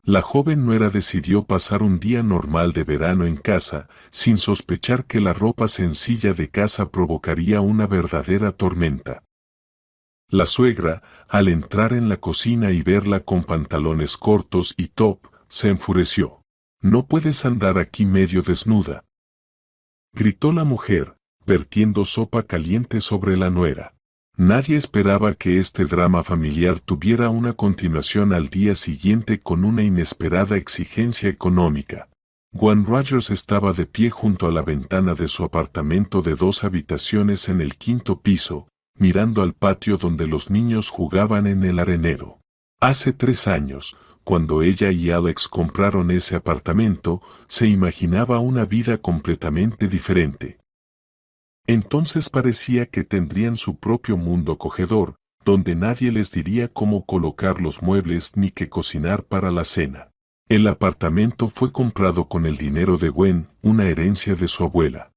La joven nuera decidió pasar un día normal de verano en casa, sin sospechar que la ropa sencilla de casa provocaría una verdadera tormenta. La suegra, al entrar en la cocina y verla con pantalones cortos y top, se enfureció. «No puedes andar aquí medio desnuda», gritó la mujer, vertiendo sopa caliente sobre la nuera. Nadie esperaba que este drama familiar tuviera una continuación al día siguiente con una inesperada exigencia económica. Gwen Rogers estaba de pie junto a la ventana de su apartamento de 2 habitaciones en el 5º piso, mirando al patio donde los niños jugaban en el arenero. Hace 3 años, cuando ella y Alex compraron ese apartamento, se imaginaba una vida completamente diferente. Entonces parecía que tendrían su propio mundo acogedor, donde nadie les diría cómo colocar los muebles ni qué cocinar para la cena. El apartamento fue comprado con el dinero de Gwen, una herencia de su abuela.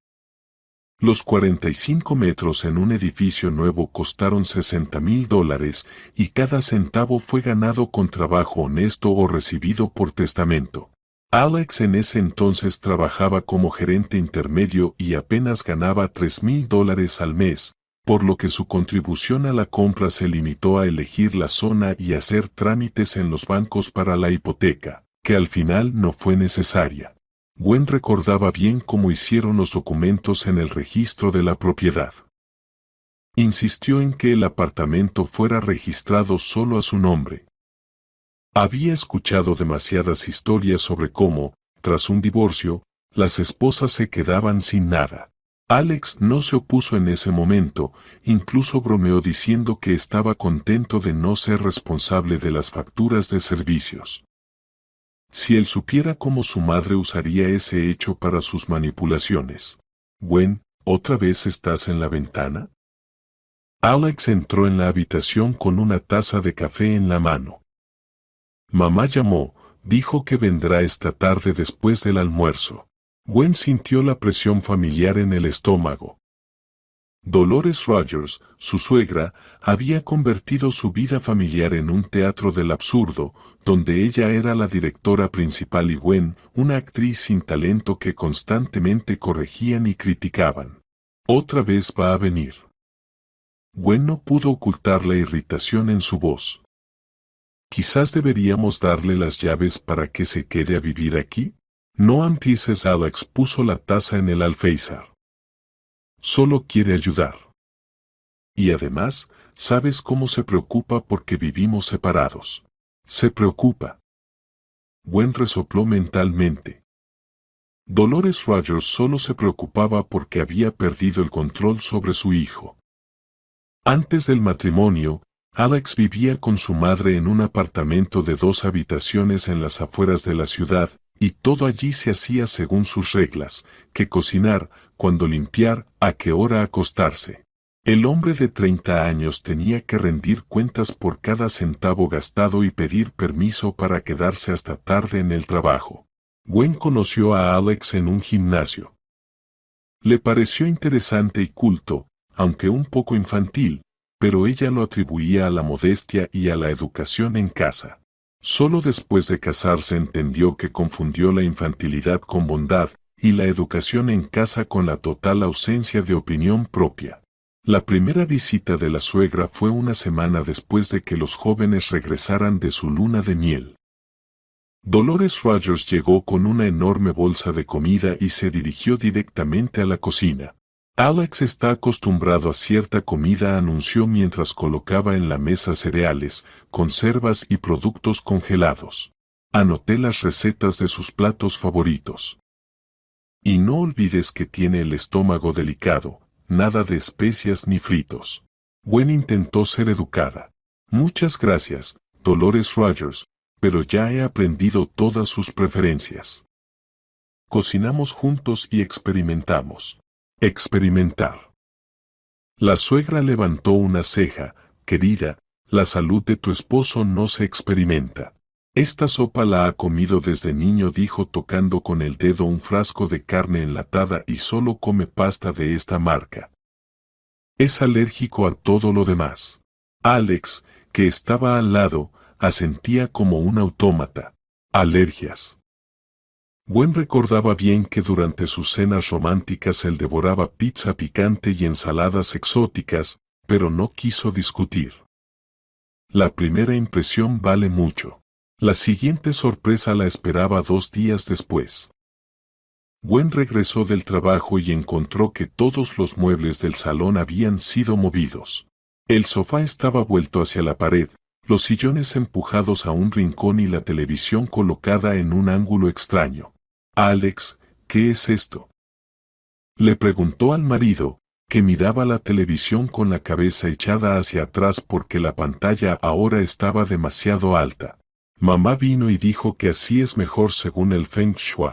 Los 45 metros en un edificio nuevo costaron $60,000 y cada centavo fue ganado con trabajo honesto o recibido por testamento. Alex en ese entonces trabajaba como gerente intermedio y apenas ganaba $3,000 al mes, por lo que su contribución a la compra se limitó a elegir la zona y hacer trámites en los bancos para la hipoteca, que al final no fue necesaria. Gwen recordaba bien cómo hicieron los documentos en el registro de la propiedad. Insistió en que el apartamento fuera registrado solo a su nombre. Había escuchado demasiadas historias sobre cómo, tras un divorcio, las esposas se quedaban sin nada. Alex no se opuso en ese momento, incluso bromeó diciendo que estaba contento de no ser responsable de las facturas de servicios. Si él supiera cómo su madre usaría ese hecho para sus manipulaciones. «Gwen, ¿otra vez estás en la ventana?» Alex entró en la habitación con una taza de café en la mano. «Mamá llamó, dijo que vendrá esta tarde después del almuerzo». Gwen sintió la presión familiar en el estómago. Dolores Rogers, su suegra, había convertido su vida familiar en un teatro del absurdo, donde ella era la directora principal y Gwen, una actriz sin talento que constantemente corregían y criticaban. «¿Otra vez va a venir?» Gwen no pudo ocultar la irritación en su voz. «Quizás deberíamos darle las llaves para que se quede a vivir aquí». «No empieces». Alex puso la taza en el alféizar. «Solo quiere ayudar. Y además, ¿sabes cómo se preocupa porque vivimos separados?» «Se preocupa». Gwen resopló mentalmente. Dolores Rogers solo se preocupaba porque había perdido el control sobre su hijo. Antes del matrimonio, Alex vivía con su madre en un apartamento de 2 habitaciones en las afueras de la ciudad, y todo allí se hacía según sus reglas: qué cocinar, cuándo limpiar, a qué hora acostarse. El hombre de 30 años tenía que rendir cuentas por cada centavo gastado y pedir permiso para quedarse hasta tarde en el trabajo. Gwen conoció a Alex en un gimnasio. Le pareció interesante y culto, aunque un poco infantil, pero ella lo atribuía a la modestia y a la educación en casa. Solo después de casarse entendió que confundió la infantilidad con bondad y la educación en casa con la total ausencia de opinión propia. La primera visita de la suegra fue una semana después de que los jóvenes regresaran de su luna de miel. Dolores Rogers llegó con una enorme bolsa de comida y se dirigió directamente a la cocina. «Alex está acostumbrado a cierta comida», anunció mientras colocaba en la mesa cereales, conservas y productos congelados. «Anoté las recetas de sus platos favoritos. Y no olvides que tiene el estómago delicado, nada de especias ni fritos». Gwen intentó ser educada. «Muchas gracias, Dolores Rogers, pero ya he aprendido todas sus preferencias. Cocinamos juntos y experimentamos». «Experimentar». La suegra levantó una ceja. «Querida, la salud de tu esposo no se experimenta. Esta sopa la ha comido desde niño», dijo tocando con el dedo un frasco de carne enlatada, «y solo come pasta de esta marca. Es alérgico a todo lo demás». Alex, que estaba al lado, asentía como un autómata. Alergias. Gwen recordaba bien que durante sus cenas románticas él devoraba pizza picante y ensaladas exóticas, pero no quiso discutir. La primera impresión vale mucho. La siguiente sorpresa la esperaba 2 días después. Gwen regresó del trabajo y encontró que todos los muebles del salón habían sido movidos. El sofá estaba vuelto hacia la pared, los sillones empujados a un rincón y la televisión colocada en un ángulo extraño. «Alex, ¿qué es esto?», le preguntó al marido, que miraba la televisión con la cabeza echada hacia atrás porque la pantalla ahora estaba demasiado alta. Mamá vino y dijo que así es mejor según el Feng Shui.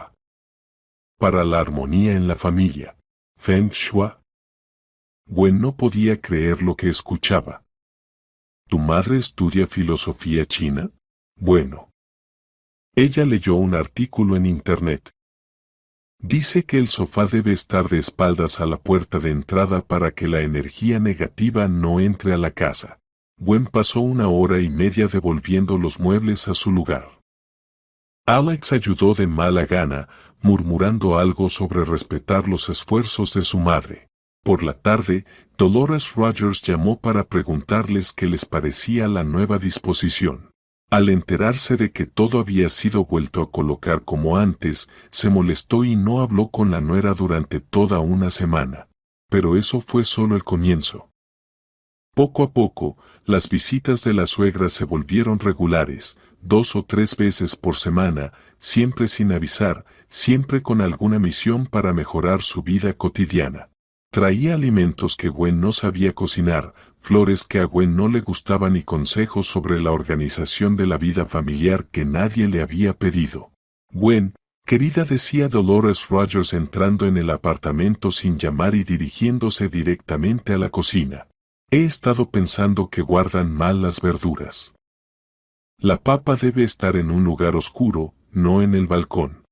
Para la armonía en la familia. ¿Feng Shui? Gwen no podía creer lo que escuchaba. ¿Tu madre estudia filosofía china? Bueno. Ella leyó un artículo en internet. Dice que el sofá debe estar de espaldas a la puerta de entrada para que la energía negativa no entre a la casa. Gwen pasó 1 hora y media devolviendo los muebles a su lugar. Alex ayudó de mala gana, murmurando algo sobre respetar los esfuerzos de su madre. Por la tarde, Dolores Rogers llamó para preguntarles qué les parecía la nueva disposición. Al enterarse de que todo había sido vuelto a colocar como antes, se molestó y no habló con la nuera durante toda una semana. Pero eso fue solo el comienzo. Poco a poco, las visitas de la suegra se volvieron regulares, 2 o 3 veces por semana, siempre sin avisar, siempre con alguna misión para mejorar su vida cotidiana. Traía alimentos que Gwen no sabía cocinar, flores que a Gwen no le gustaban y consejos sobre la organización de la vida familiar que nadie le había pedido. «Gwen, querida», decía Dolores Rogers entrando en el apartamento sin llamar y dirigiéndose directamente a la cocina. «He estado pensando que guardan mal las verduras. La papa debe estar en un lugar oscuro, no en el balcón.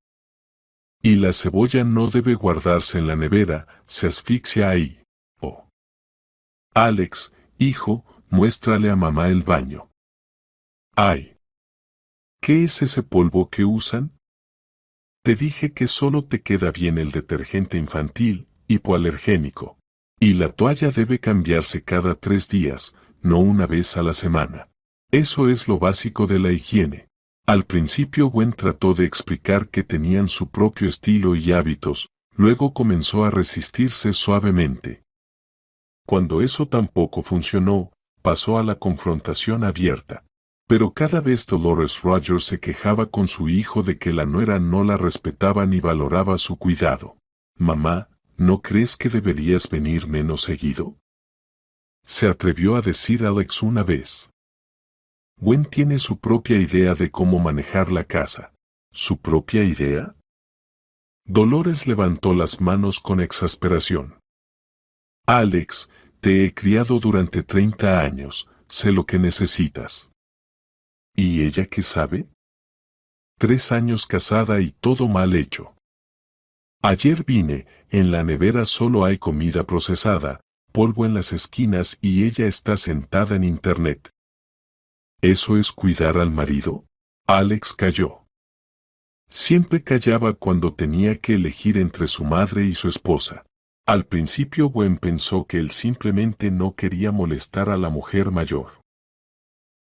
Y la cebolla no debe guardarse en la nevera, se asfixia ahí. Oh. Alex, hijo, muéstrale a mamá el baño. Ay. ¿Qué es ese polvo que usan? Te dije que solo te queda bien el detergente infantil, hipoalergénico. Y la toalla debe cambiarse cada 3 días, no una vez a la semana. Eso es lo básico de la higiene». Al principio Gwen trató de explicar que tenían su propio estilo y hábitos, luego comenzó a resistirse suavemente. Cuando eso tampoco funcionó, pasó a la confrontación abierta. Pero cada vez Dolores Rogers se quejaba con su hijo de que la nuera no la respetaba ni valoraba su cuidado. «Mamá, ¿no crees que deberías venir menos seguido?», se atrevió a decir Alex una vez. Gwen tiene su propia idea de cómo manejar la casa. ¿Su propia idea? Dolores levantó las manos con exasperación. «Alex, te he criado durante 30 años, sé lo que necesitas». ¿Y ella qué sabe? 3 años casada y todo mal hecho. Ayer vine, en la nevera solo hay comida procesada, polvo en las esquinas y ella está sentada en internet. ¿Eso es cuidar al marido?». Alex calló. Siempre callaba cuando tenía que elegir entre su madre y su esposa. Al principio Gwen pensó que él simplemente no quería molestar a la mujer mayor.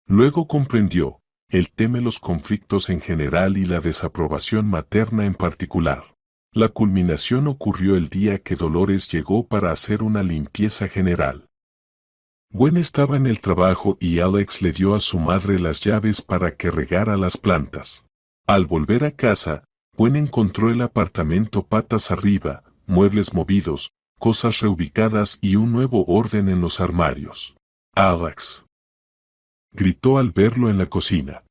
Luego comprendió, él teme los conflictos en general y la desaprobación materna en particular. La culminación ocurrió el día que Dolores llegó para hacer una limpieza general. Gwen estaba en el trabajo y Alex le dio a su madre las llaves para que regara las plantas. Al volver a casa, Gwen encontró el apartamento patas arriba, muebles movidos, cosas reubicadas y un nuevo orden en los armarios. «Alex», gritó al verlo en la cocina.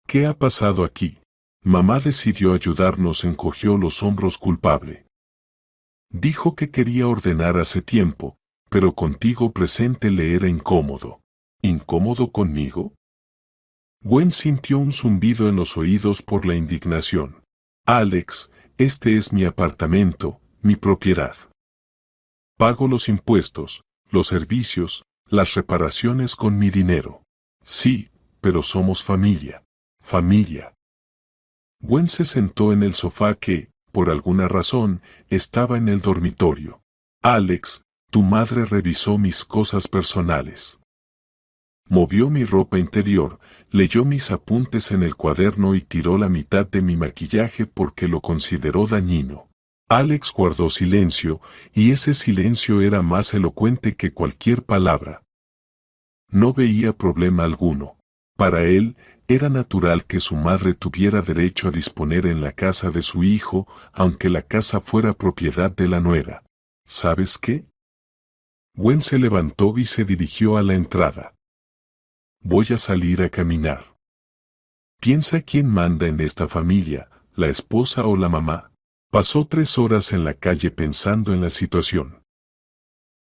«¿Qué ha pasado aquí?». Mamá decidió ayudarnos, encogió los hombros culpable. Dijo que quería ordenar hace tiempo, pero contigo presente le era incómodo. ¿Incómodo conmigo? Gwen sintió un zumbido en los oídos por la indignación. «Alex, este es mi apartamento, mi propiedad. Pago los impuestos, los servicios, las reparaciones con mi dinero. Sí, pero somos familia. Familia. Gwen se sentó en el sofá que, por alguna razón, estaba en el dormitorio. Alex, tu madre revisó mis cosas personales. Movió mi ropa interior, leyó mis apuntes en el cuaderno y tiró la mitad de mi maquillaje porque lo consideró dañino. Alex guardó silencio, y ese silencio era más elocuente que cualquier palabra. No veía problema alguno. Para él, era natural que su madre tuviera derecho a disponer en la casa de su hijo, aunque la casa fuera propiedad de la nuera. ¿Sabes qué? Gwen se levantó y se dirigió a la entrada. Voy a salir a caminar. Piensa quién manda en esta familia, la esposa o la mamá. Pasó 3 horas en la calle pensando en la situación.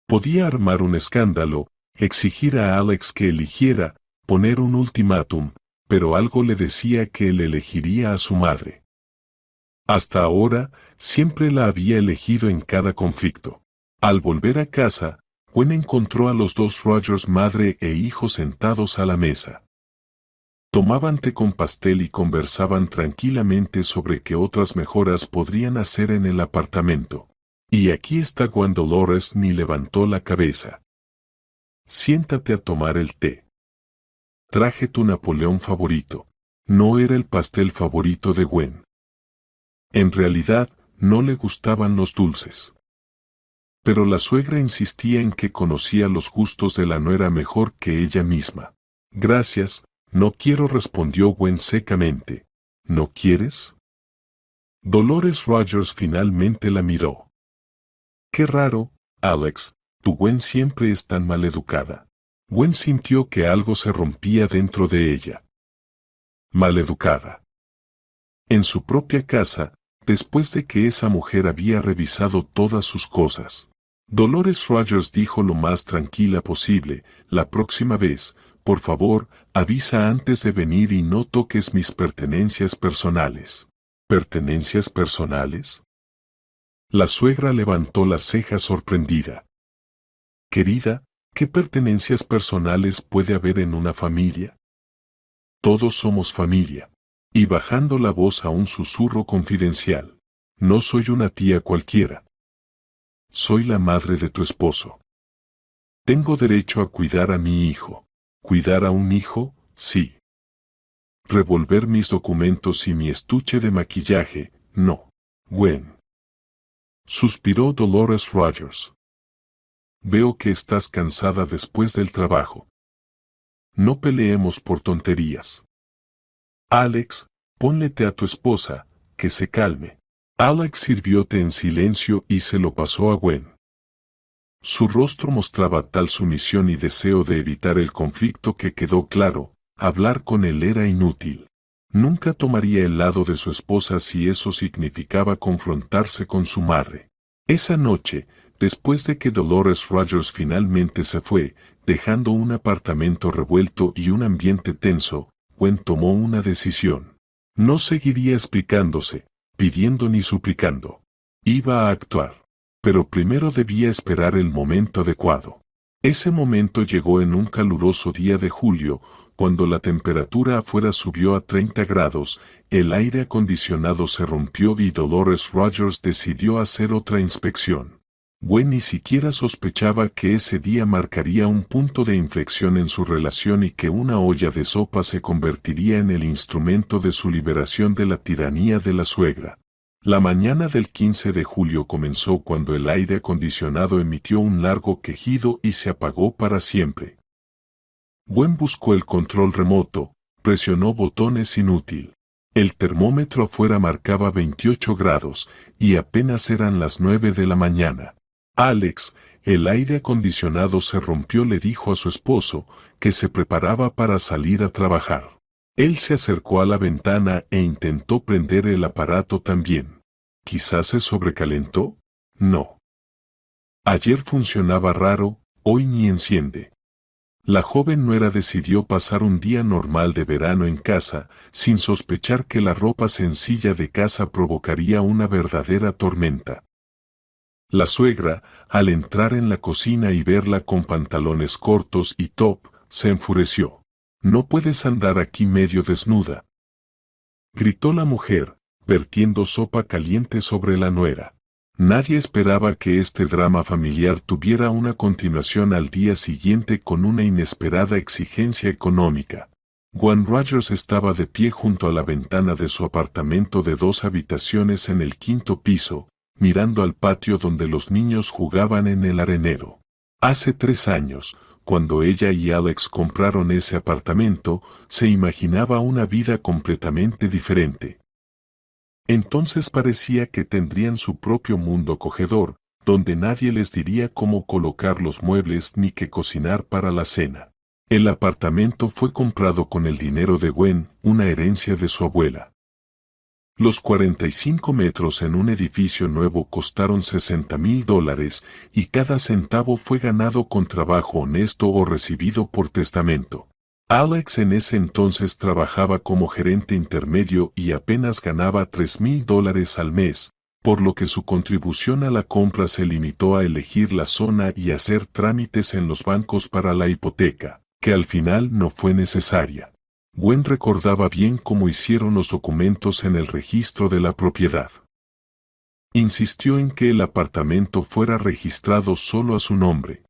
Podía armar un escándalo, exigir a Alex que eligiera, poner un ultimátum, pero algo le decía que él elegiría a su madre. Hasta ahora, siempre la había elegido en cada conflicto. Al volver a casa, Gwen encontró a los 2 Rogers madre e hijo sentados a la mesa. Tomaban té con pastel y conversaban tranquilamente sobre qué otras mejoras podrían hacer en el apartamento. Y aquí está Gwen. Dolores ni levantó la cabeza. Siéntate a tomar el té. Traje tu Napoleón favorito. No era el pastel favorito de Gwen. En realidad, no le gustaban los dulces. Pero la suegra insistía en que conocía los gustos de la nuera mejor que ella misma. Gracias, no quiero, respondió Gwen secamente. ¿No quieres? Dolores Rogers finalmente la miró. Qué raro, Alex, tu Gwen siempre es tan maleducada. Gwen sintió que algo se rompía dentro de ella. Maleducada. En su propia casa, después de que esa mujer había revisado todas sus cosas. Dolores Rogers dijo lo más tranquila posible, la próxima vez, por favor, avisa antes de venir y no toques mis pertenencias personales. ¿Pertenencias personales? La suegra levantó las cejas sorprendida. Querida, ¿qué pertenencias personales puede haber en una familia? Todos somos familia. Y bajando la voz a un susurro confidencial. No soy una tía cualquiera. Soy la madre de tu esposo. Tengo derecho a cuidar a mi hijo. ¿Cuidar a un hijo? Sí. Revolver mis documentos y mi estuche de maquillaje, no. Gwen. Suspiró Dolores Rogers. Veo que estás cansada después del trabajo. No peleemos por tonterías. Alex, ponle té a tu esposa, que se calme. Alex sirvió té en silencio y se lo pasó a Gwen. Su rostro mostraba tal sumisión y deseo de evitar el conflicto que quedó claro, hablar con él era inútil. Nunca tomaría el lado de su esposa si eso significaba confrontarse con su madre. Esa noche, después de que Dolores Rogers finalmente se fue, dejando un apartamento revuelto y un ambiente tenso, Gwen tomó una decisión. No seguiría explicándose, pidiendo ni suplicando. Iba a actuar. Pero primero debía esperar el momento adecuado. Ese momento llegó en un caluroso día de julio, cuando la temperatura afuera subió a 30 grados, el aire acondicionado se rompió y Dolores Rogers decidió hacer otra inspección. Gwen ni siquiera sospechaba que ese día marcaría un punto de inflexión en su relación y que una olla de sopa se convertiría en el instrumento de su liberación de la tiranía de la suegra. La mañana del 15 de julio comenzó cuando el aire acondicionado emitió un largo quejido y se apagó para siempre. Gwen buscó el control remoto, presionó botones inútil. El termómetro afuera marcaba 28 grados, y apenas eran las 9 de la mañana. Alex, el aire acondicionado se rompió, le dijo a su esposo, que se preparaba para salir a trabajar. Él se acercó a la ventana e intentó prender el aparato también. ¿Quizás se sobrecalentó? No. Ayer funcionaba raro, hoy ni enciende. La joven nuera decidió pasar un día normal de verano en casa, sin sospechar que la ropa sencilla de casa provocaría una verdadera tormenta. La suegra, al entrar en la cocina y verla con pantalones cortos y top, se enfureció. No puedes andar aquí medio desnuda. gritó la mujer, vertiendo sopa caliente sobre la nuera. Nadie esperaba que este drama familiar tuviera una continuación al día siguiente con una inesperada exigencia económica. Gwen Rogers estaba de pie junto a la ventana de su apartamento de 2 habitaciones en el 5º piso, mirando al patio donde los niños jugaban en el arenero. Hace 3 años, cuando ella y Alex compraron ese apartamento, se imaginaba una vida completamente diferente. Entonces parecía que tendrían su propio mundo acogedor, donde nadie les diría cómo colocar los muebles ni qué cocinar para la cena. El apartamento fue comprado con el dinero de Gwen, una herencia de su abuela. Los 45 metros en un edificio nuevo costaron $60,000 y cada centavo fue ganado con trabajo honesto o recibido por testamento. Alex en ese entonces trabajaba como gerente intermedio y apenas ganaba $3,000 al mes, por lo que su contribución a la compra se limitó a elegir la zona y hacer trámites en los bancos para la hipoteca, que al final no fue necesaria. Gwen recordaba bien cómo hicieron los documentos en el registro de la propiedad. Insistió en que el apartamento fuera registrado solo a su nombre.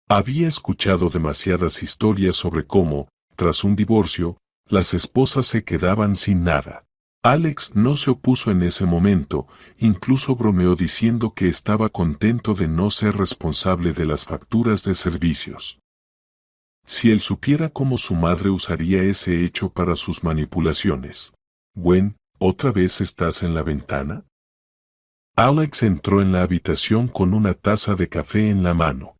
Había escuchado demasiadas historias sobre cómo, tras un divorcio, las esposas se quedaban sin nada. Alex no se opuso en ese momento, incluso bromeó diciendo que estaba contento de no ser responsable de las facturas de servicios. Si él supiera cómo su madre usaría ese hecho para sus manipulaciones. Gwen, ¿otra vez estás en la ventana? Alex entró en la habitación con una taza de café en la mano.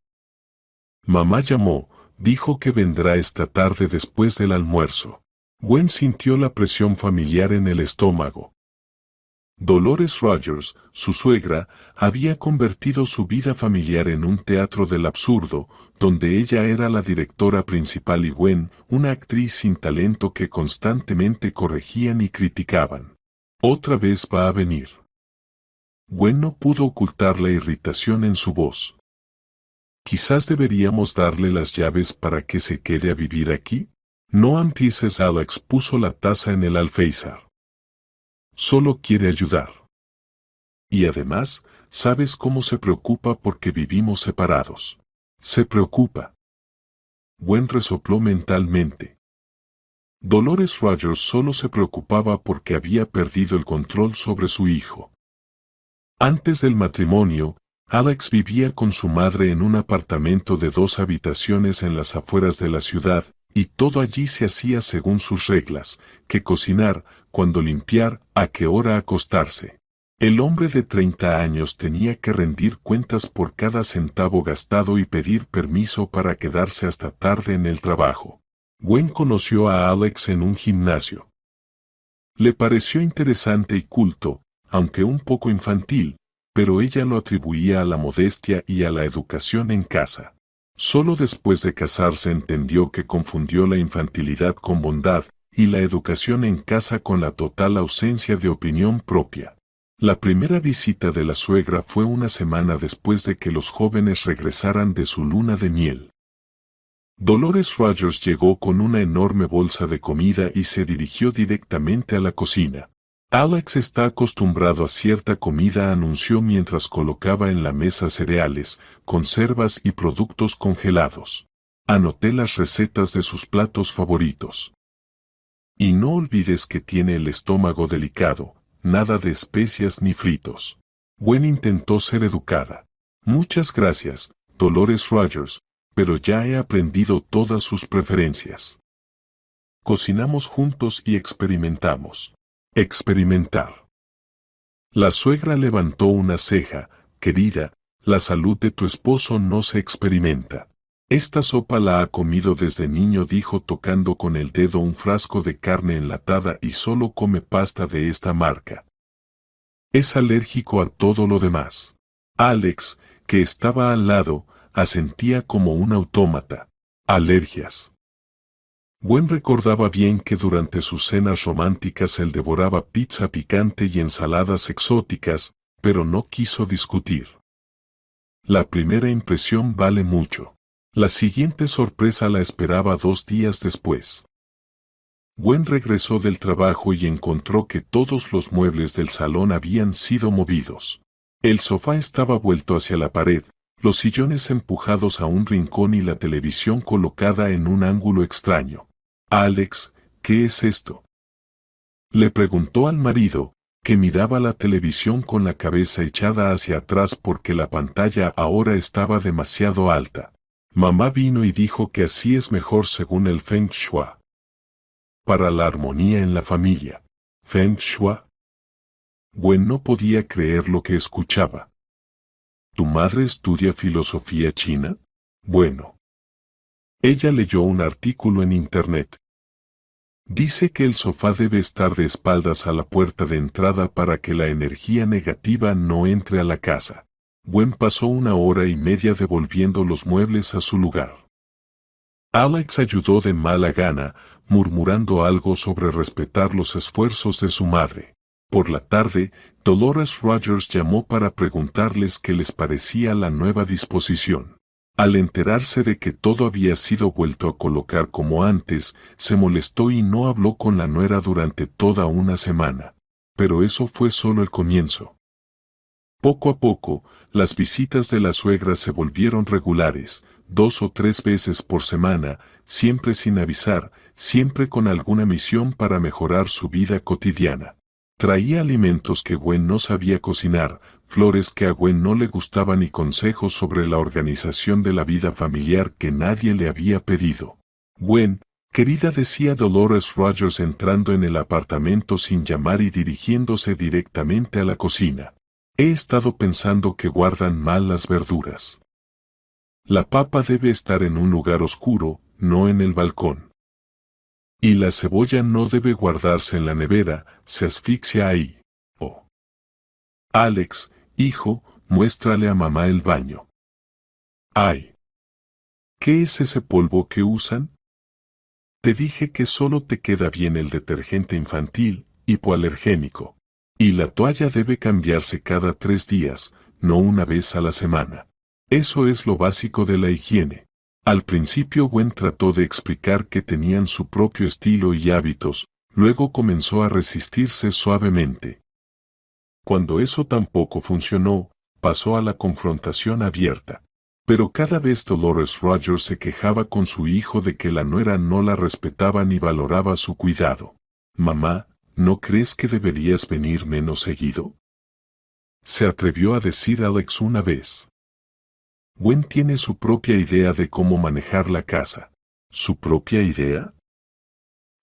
Mamá llamó, dijo que vendrá esta tarde después del almuerzo. Gwen sintió la presión familiar en el estómago. Dolores Rogers, su suegra, había convertido su vida familiar en un teatro del absurdo, donde ella era la directora principal y Gwen, una actriz sin talento que constantemente corregían y criticaban. Otra vez va a venir. Gwen no pudo ocultar la irritación en su voz. Quizás deberíamos darle las llaves para que se quede a vivir aquí. No empieces. Alex puso la taza en el alféizar. Solo quiere ayudar. Y además, ¿sabes cómo se preocupa porque vivimos separados? Se preocupa. Gwen resopló mentalmente. Dolores Rogers solo se preocupaba porque había perdido el control sobre su hijo. Antes del matrimonio, Alex vivía con su madre en un apartamento de 2 habitaciones en las afueras de la ciudad, y todo allí se hacía según sus reglas, qué cocinar, cuándo limpiar, a qué hora acostarse. El hombre de 30 años tenía que rendir cuentas por cada centavo gastado y pedir permiso para quedarse hasta tarde en el trabajo. Gwen conoció a Alex en un gimnasio. Le pareció interesante y culto, aunque un poco infantil, pero ella lo atribuía a la modestia y a la educación en casa. Solo después de casarse entendió que confundió la infantilidad con bondad y la educación en casa con la total ausencia de opinión propia. La primera visita de la suegra fue una semana después de que los jóvenes regresaran de su luna de miel. Dolores Rogers llegó con una enorme bolsa de comida y se dirigió directamente a la cocina. Alex está acostumbrado a cierta comida, anunció mientras colocaba en la mesa cereales, conservas y productos congelados. Anoté las recetas de sus platos favoritos. Y no olvides que tiene el estómago delicado, nada de especias ni fritos. Gwen intentó ser educada. Muchas gracias, Dolores Rogers, pero ya he aprendido todas sus preferencias. Cocinamos juntos y experimentamos. Experimentar. La suegra levantó una ceja. Querida, la salud de tu esposo no se experimenta. Esta sopa la ha comido desde niño, dijo tocando con el dedo un frasco de carne enlatada, y solo come pasta de esta marca. Es alérgico a todo lo demás. Alex, que estaba al lado, asentía como un autómata. Alergias. Gwen recordaba bien que durante sus cenas románticas él devoraba pizza picante y ensaladas exóticas, pero no quiso discutir. La primera impresión vale mucho. La siguiente sorpresa la esperaba 2 días después. Gwen regresó del trabajo y encontró que todos los muebles del salón habían sido movidos. El sofá estaba vuelto hacia la pared, los sillones empujados a un rincón y la televisión colocada en un ángulo extraño. «Alex, ¿qué es esto?», le preguntó al marido, que miraba la televisión con la cabeza echada hacia atrás porque la pantalla ahora estaba demasiado alta. Mamá vino y dijo que así es mejor según el Feng Shui. Para la armonía en la familia. Feng Shui. Gwen no podía creer lo que escuchaba. ¿Tu madre estudia filosofía china? Bueno. Ella leyó un artículo en internet. Dice que el sofá debe estar de espaldas a la puerta de entrada para que la energía negativa no entre a la casa. Gwen pasó 1 hora y media devolviendo los muebles a su lugar. Alex ayudó de mala gana, murmurando algo sobre respetar los esfuerzos de su madre. Por la tarde, Dolores Rogers llamó para preguntarles qué les parecía la nueva disposición. Al enterarse de que todo había sido vuelto a colocar como antes, se molestó y no habló con la nuera durante toda una semana. Pero eso fue solo el comienzo. Poco a poco, las visitas de la suegra se volvieron regulares, 2 o 3 veces por semana, siempre sin avisar, siempre con alguna misión para mejorar su vida cotidiana. Traía alimentos que Gwen no sabía cocinar, flores que a Gwen no le gustaban y consejos sobre la organización de la vida familiar que nadie le había pedido. Gwen, querida, decía Dolores Rogers entrando en el apartamento sin llamar y dirigiéndose directamente a la cocina. He estado pensando que guardan mal las verduras. La papa debe estar en un lugar oscuro, no en el balcón. Y la cebolla no debe guardarse en la nevera, se asfixia ahí. Oh. Alex, hijo, muéstrale a mamá el baño. Ay. ¿Qué es ese polvo que usan? Te dije que solo te queda bien el detergente infantil, hipoalergénico. Y la toalla debe cambiarse cada 3 días, no una vez a la semana. Eso es lo básico de la higiene. Al principio Gwen trató de explicar que tenían su propio estilo y hábitos, luego comenzó a resistirse suavemente. Cuando eso tampoco funcionó, pasó a la confrontación abierta. Pero cada vez Dolores Rogers se quejaba con su hijo de que la nuera no la respetaba ni valoraba su cuidado. Mamá, ¿no crees que deberías venir menos seguido?, se atrevió a decir Alex una vez. Gwen tiene su propia idea de cómo manejar la casa. ¿Su propia idea?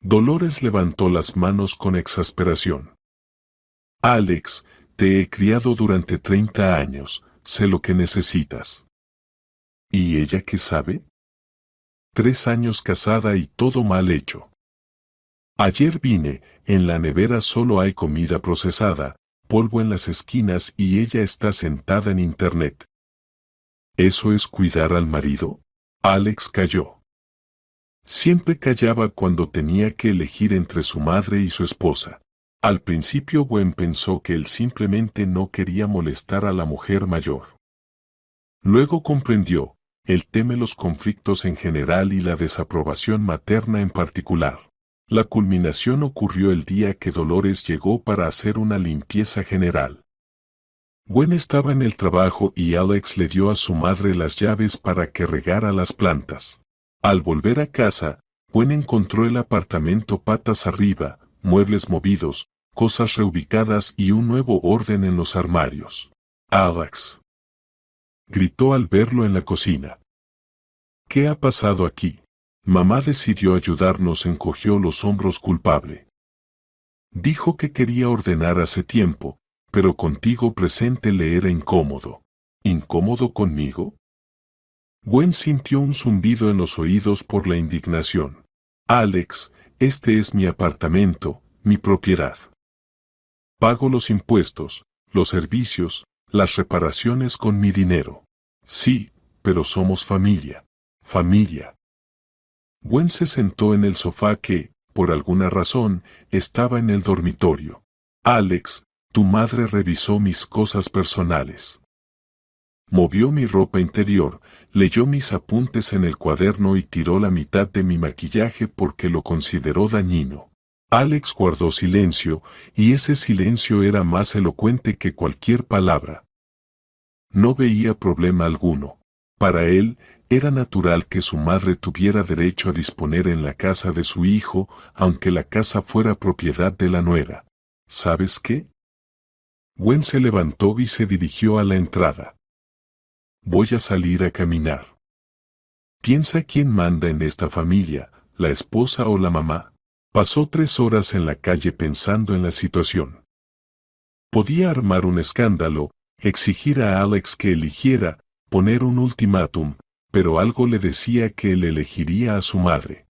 Dolores levantó las manos con exasperación. Alex, te he criado durante 30 años, sé lo que necesitas. ¿Y ella qué sabe? 3 años casada y todo mal hecho. Ayer vine, en la nevera solo hay comida procesada, polvo en las esquinas y ella está sentada en internet. ¿Eso es cuidar al marido? Alex calló. Siempre callaba cuando tenía que elegir entre su madre y su esposa. Al principio Gwen pensó que él simplemente no quería molestar a la mujer mayor. Luego comprendió, él teme los conflictos en general y la desaprobación materna en particular. La culminación ocurrió el día que Dolores llegó para hacer una limpieza general. Gwen estaba en el trabajo y Alex le dio a su madre las llaves para que regara las plantas. Al volver a casa, Gwen encontró el apartamento patas arriba, muebles movidos, cosas reubicadas y un nuevo orden en los armarios. «Alex», gritó al verlo en la cocina. «¿Qué ha pasado aquí?» Mamá decidió ayudarnos, encogió los hombros culpable. Dijo que quería ordenar hace tiempo, pero contigo presente le era incómodo. ¿Incómodo conmigo? Gwen sintió un zumbido en los oídos por la indignación. Alex, este es mi apartamento, mi propiedad. Pago los impuestos, los servicios, las reparaciones con mi dinero. Sí, pero somos familia. Familia. Gwen se sentó en el sofá que, por alguna razón, estaba en el dormitorio. Alex, tu madre revisó mis cosas personales. Movió mi ropa interior, leyó mis apuntes en el cuaderno y tiró la mitad de mi maquillaje porque lo consideró dañino. Alex guardó silencio, y ese silencio era más elocuente que cualquier palabra. No veía problema alguno. Para él, era natural que su madre tuviera derecho a disponer en la casa de su hijo, aunque la casa fuera propiedad de la nuera. ¿Sabes qué? Gwen se levantó y se dirigió a la entrada. Voy a salir a caminar. Piensa quién manda en esta familia, la esposa o la mamá. Pasó 3 horas en la calle pensando en la situación. Podía armar un escándalo, exigir a Alex que eligiera, poner un ultimátum, pero algo le decía que él elegiría a su madre.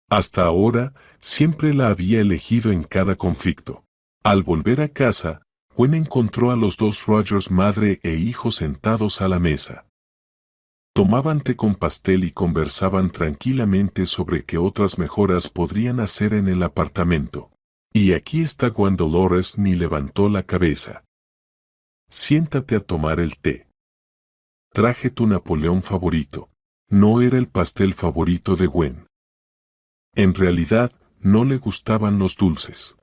Hasta ahora, siempre la había elegido en cada conflicto. Al volver a casa, Gwen encontró a los 2 Rogers madre e hijo sentados a la mesa. Tomaban té con pastel y conversaban tranquilamente sobre qué otras mejoras podrían hacer en el apartamento. Y aquí está Gwen. Dolores ni levantó la cabeza. Siéntate a tomar el té. Traje tu Napoleón favorito. No era el pastel favorito de Gwen. En realidad, no le gustaban los dulces.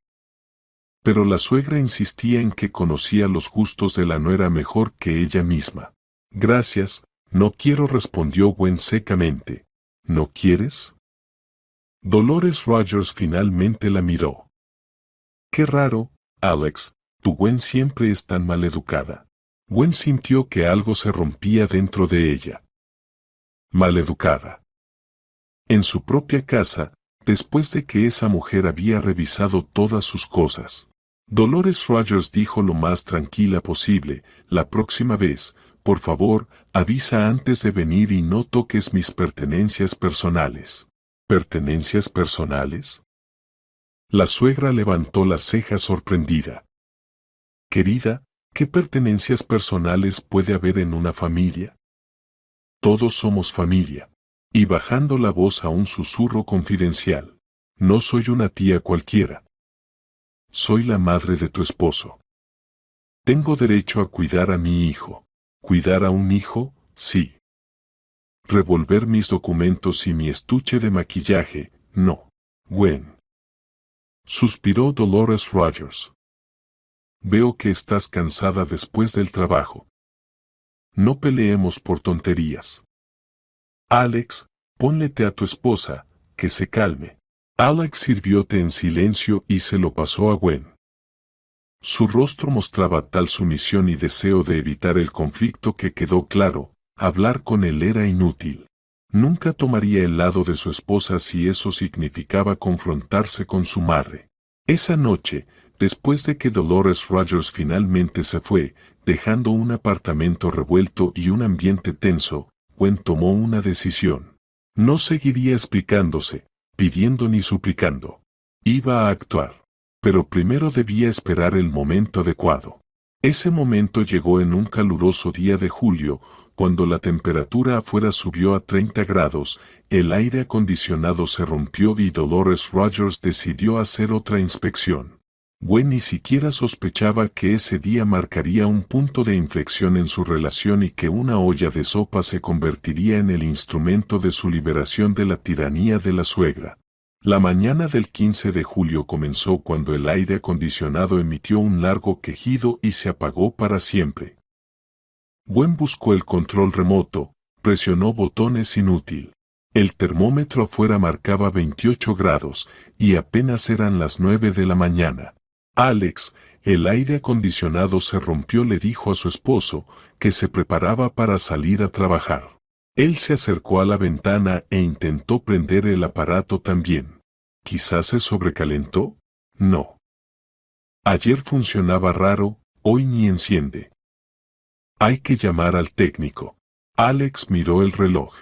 Pero la suegra insistía en que conocía los gustos de la nuera mejor que ella misma. Gracias, no quiero, respondió Gwen secamente. ¿No quieres? Dolores Rogers finalmente la miró. Qué raro, Alex, tu Gwen siempre es tan maleducada. Gwen sintió que algo se rompía dentro de ella. Maleducada. En su propia casa, después de que esa mujer había revisado todas sus cosas. Dolores Rogers dijo lo más tranquila posible, la próxima vez, por favor, avisa antes de venir y no toques mis pertenencias personales. ¿Pertenencias personales? La suegra levantó las cejas sorprendida. Querida, ¿qué pertenencias personales puede haber en una familia? Todos somos familia. Y bajando la voz a un susurro confidencial. No soy una tía cualquiera. Soy la madre de tu esposo. Tengo derecho a cuidar a mi hijo. ¿Cuidar a un hijo? Sí. Revolver mis documentos y mi estuche de maquillaje, no. Gwen. Suspiró Dolores Rogers. Veo que estás cansada después del trabajo. No peleemos por tonterías. Alex, ponle té a tu esposa, que se calme. Alex sirvió té en silencio y se lo pasó a Gwen. Su rostro mostraba tal sumisión y deseo de evitar el conflicto que quedó claro, hablar con él era inútil. Nunca tomaría el lado de su esposa si eso significaba confrontarse con su madre. Esa noche, después de que Dolores Rogers finalmente se fue, dejando un apartamento revuelto y un ambiente tenso, Gwen tomó una decisión. No seguiría explicándose, pidiendo ni suplicando. Iba a actuar. Pero primero debía esperar el momento adecuado. Ese momento llegó en un caluroso día de julio, cuando la temperatura afuera subió a 30 grados, el aire acondicionado se rompió y Dolores Rogers decidió hacer otra inspección. Gwen ni siquiera sospechaba que ese día marcaría un punto de inflexión en su relación y que una olla de sopa se convertiría en el instrumento de su liberación de la tiranía de la suegra. La mañana del 15 de julio comenzó cuando el aire acondicionado emitió un largo quejido y se apagó para siempre. Gwen buscó el control remoto, presionó botones inútil. El termómetro afuera marcaba 28 grados, y apenas eran las 9 de la mañana. Alex, el aire acondicionado se rompió, le dijo a su esposo, que se preparaba para salir a trabajar. Él se acercó a la ventana e intentó prender el aparato también. ¿Quizás se sobrecalentó? No. Ayer funcionaba raro, hoy ni enciende. Hay que llamar al técnico. Alex miró el reloj.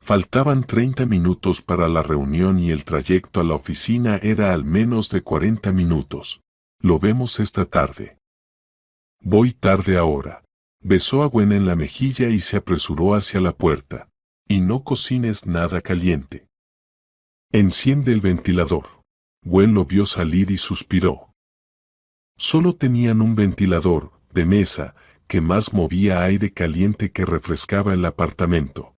Faltaban 30 minutos para la reunión y el trayecto a la oficina era al menos de 40 minutos. Lo vemos esta tarde. Voy tarde ahora. Besó a Gwen en la mejilla y se apresuró hacia la puerta. Y no cocines nada caliente. Enciende el ventilador. Gwen lo vio salir y suspiró. Solo tenían un ventilador, de mesa, que más movía aire caliente que refrescaba el apartamento.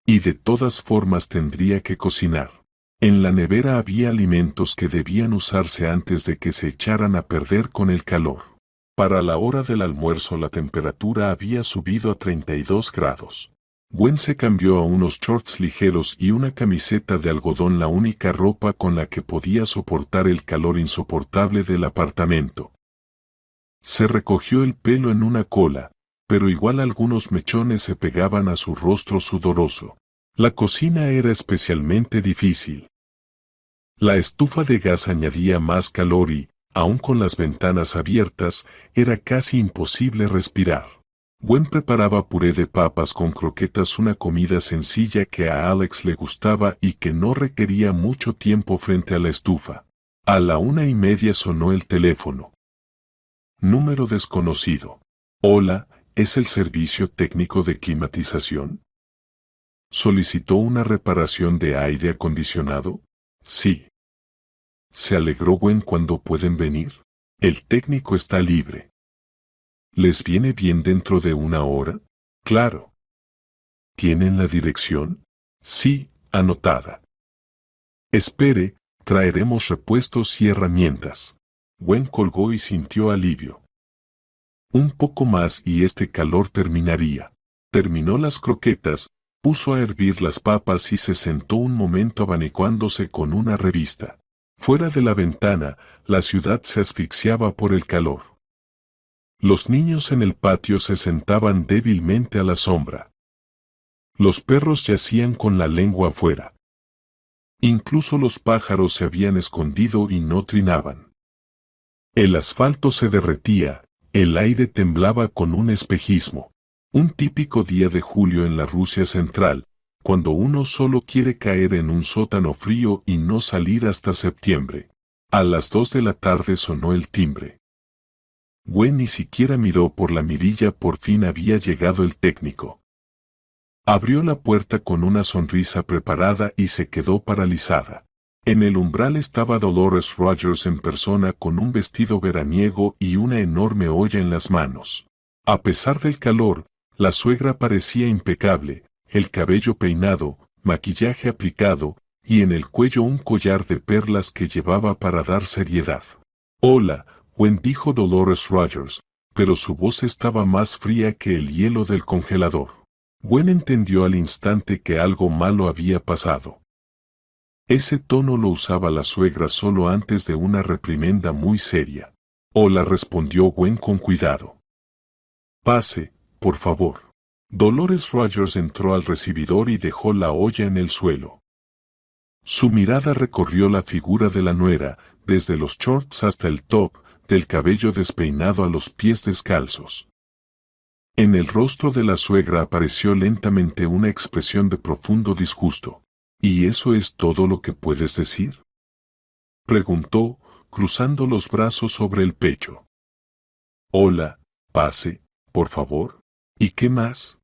Y de todas formas tendría que cocinar. En la nevera había alimentos que debían usarse antes de que se echaran a perder con el calor. Para la hora del almuerzo la temperatura había subido a 32 grados. Gwen se cambió a unos shorts ligeros y una camiseta de algodón, la única ropa con la que podía soportar el calor insoportable del apartamento. Se recogió el pelo en una cola, pero igual algunos mechones se pegaban a su rostro sudoroso. La cocina era especialmente difícil. La estufa de gas añadía más calor y, aun con las ventanas abiertas, era casi imposible respirar. Gwen preparaba puré de papas con croquetas, una comida sencilla que a Alex le gustaba y que no requería mucho tiempo frente a la estufa. A la 1:30 sonó el teléfono. Número desconocido. Hola, ¿es el servicio técnico de climatización? ¿Solicitó una reparación de aire acondicionado? Sí. Se alegró Gwen. ¿Cuándo pueden venir? El técnico está libre. ¿Les viene bien dentro de 1 hora? Claro. ¿Tienen la dirección? Sí, anotada. Espere, traeremos repuestos y herramientas. Gwen colgó y sintió alivio. Un poco más y este calor terminaría. Terminó las croquetas, puso a hervir las papas y se sentó un momento abanicándose con una revista. Fuera de la ventana, la ciudad se asfixiaba por el calor. Los niños en el patio se sentaban débilmente a la sombra. Los perros yacían con la lengua afuera. Incluso los pájaros se habían escondido y no trinaban. El asfalto se derretía, el aire temblaba con un espejismo. Un típico día de julio en la Rusia central, cuando uno solo quiere caer en un sótano frío y no salir hasta septiembre. A las 2 de la tarde sonó el timbre. Gwen ni siquiera miró por la mirilla, por fin había llegado el técnico. Abrió la puerta con una sonrisa preparada y se quedó paralizada. En el umbral estaba Dolores Rogers en persona, con un vestido veraniego y una enorme olla en las manos. A pesar del calor, la suegra parecía impecable, el cabello peinado, maquillaje aplicado, y en el cuello un collar de perlas que llevaba para dar seriedad. Hola, Gwen, dijo Dolores Rogers, pero su voz estaba más fría que el hielo del congelador. Gwen entendió al instante que algo malo había pasado. Ese tono lo usaba la suegra solo antes de una reprimenda muy seria. Hola, respondió Gwen con cuidado. Pase, por favor. Dolores Rogers entró al recibidor y dejó la olla en el suelo. Su mirada recorrió la figura de la nuera, desde los shorts hasta el top, del cabello despeinado a los pies descalzos. En el rostro de la suegra apareció lentamente una expresión de profundo disgusto. ¿Y eso es todo lo que puedes decir?, preguntó, cruzando los brazos sobre el pecho. Hola, pase, por favor. ¿Y qué más?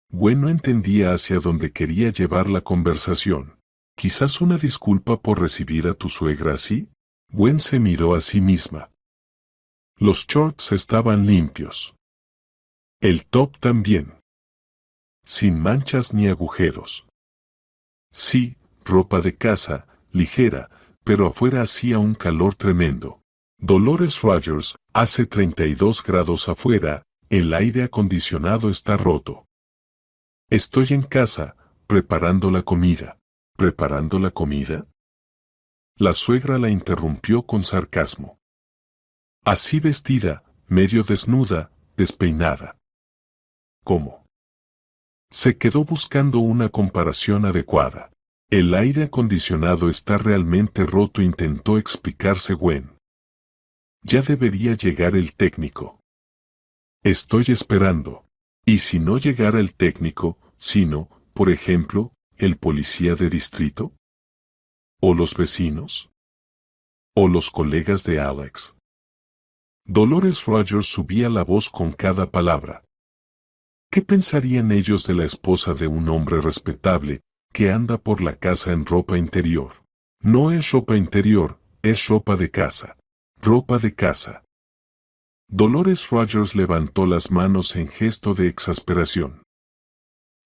Gwen no entendía hacia dónde quería llevar la conversación. Quizás una disculpa por recibir a tu suegra así. Gwen se miró a sí misma. Los shorts estaban limpios. El top también. Sin manchas ni agujeros. Sí, ropa de casa, ligera, pero afuera hacía un calor tremendo. Dolores Rogers, hace 32 grados afuera, el aire acondicionado está roto. Estoy en casa, preparando la comida. ¿Preparando la comida? La suegra la interrumpió con sarcasmo. Así vestida, medio desnuda, despeinada. ¿Cómo? Se quedó buscando una comparación adecuada. El aire acondicionado está realmente roto, intentó explicarse Gwen. Ya debería llegar el técnico. Estoy esperando. ¿Y si no llegara el técnico, sino, por ejemplo, el policía de distrito? ¿O los vecinos? ¿O los colegas de Alex? Dolores Rogers subía la voz con cada palabra. ¿Qué pensarían ellos de la esposa de un hombre respetable que anda por la casa en ropa interior? No es ropa interior, es ropa de casa. Ropa de casa. Dolores Rogers levantó las manos en gesto de exasperación.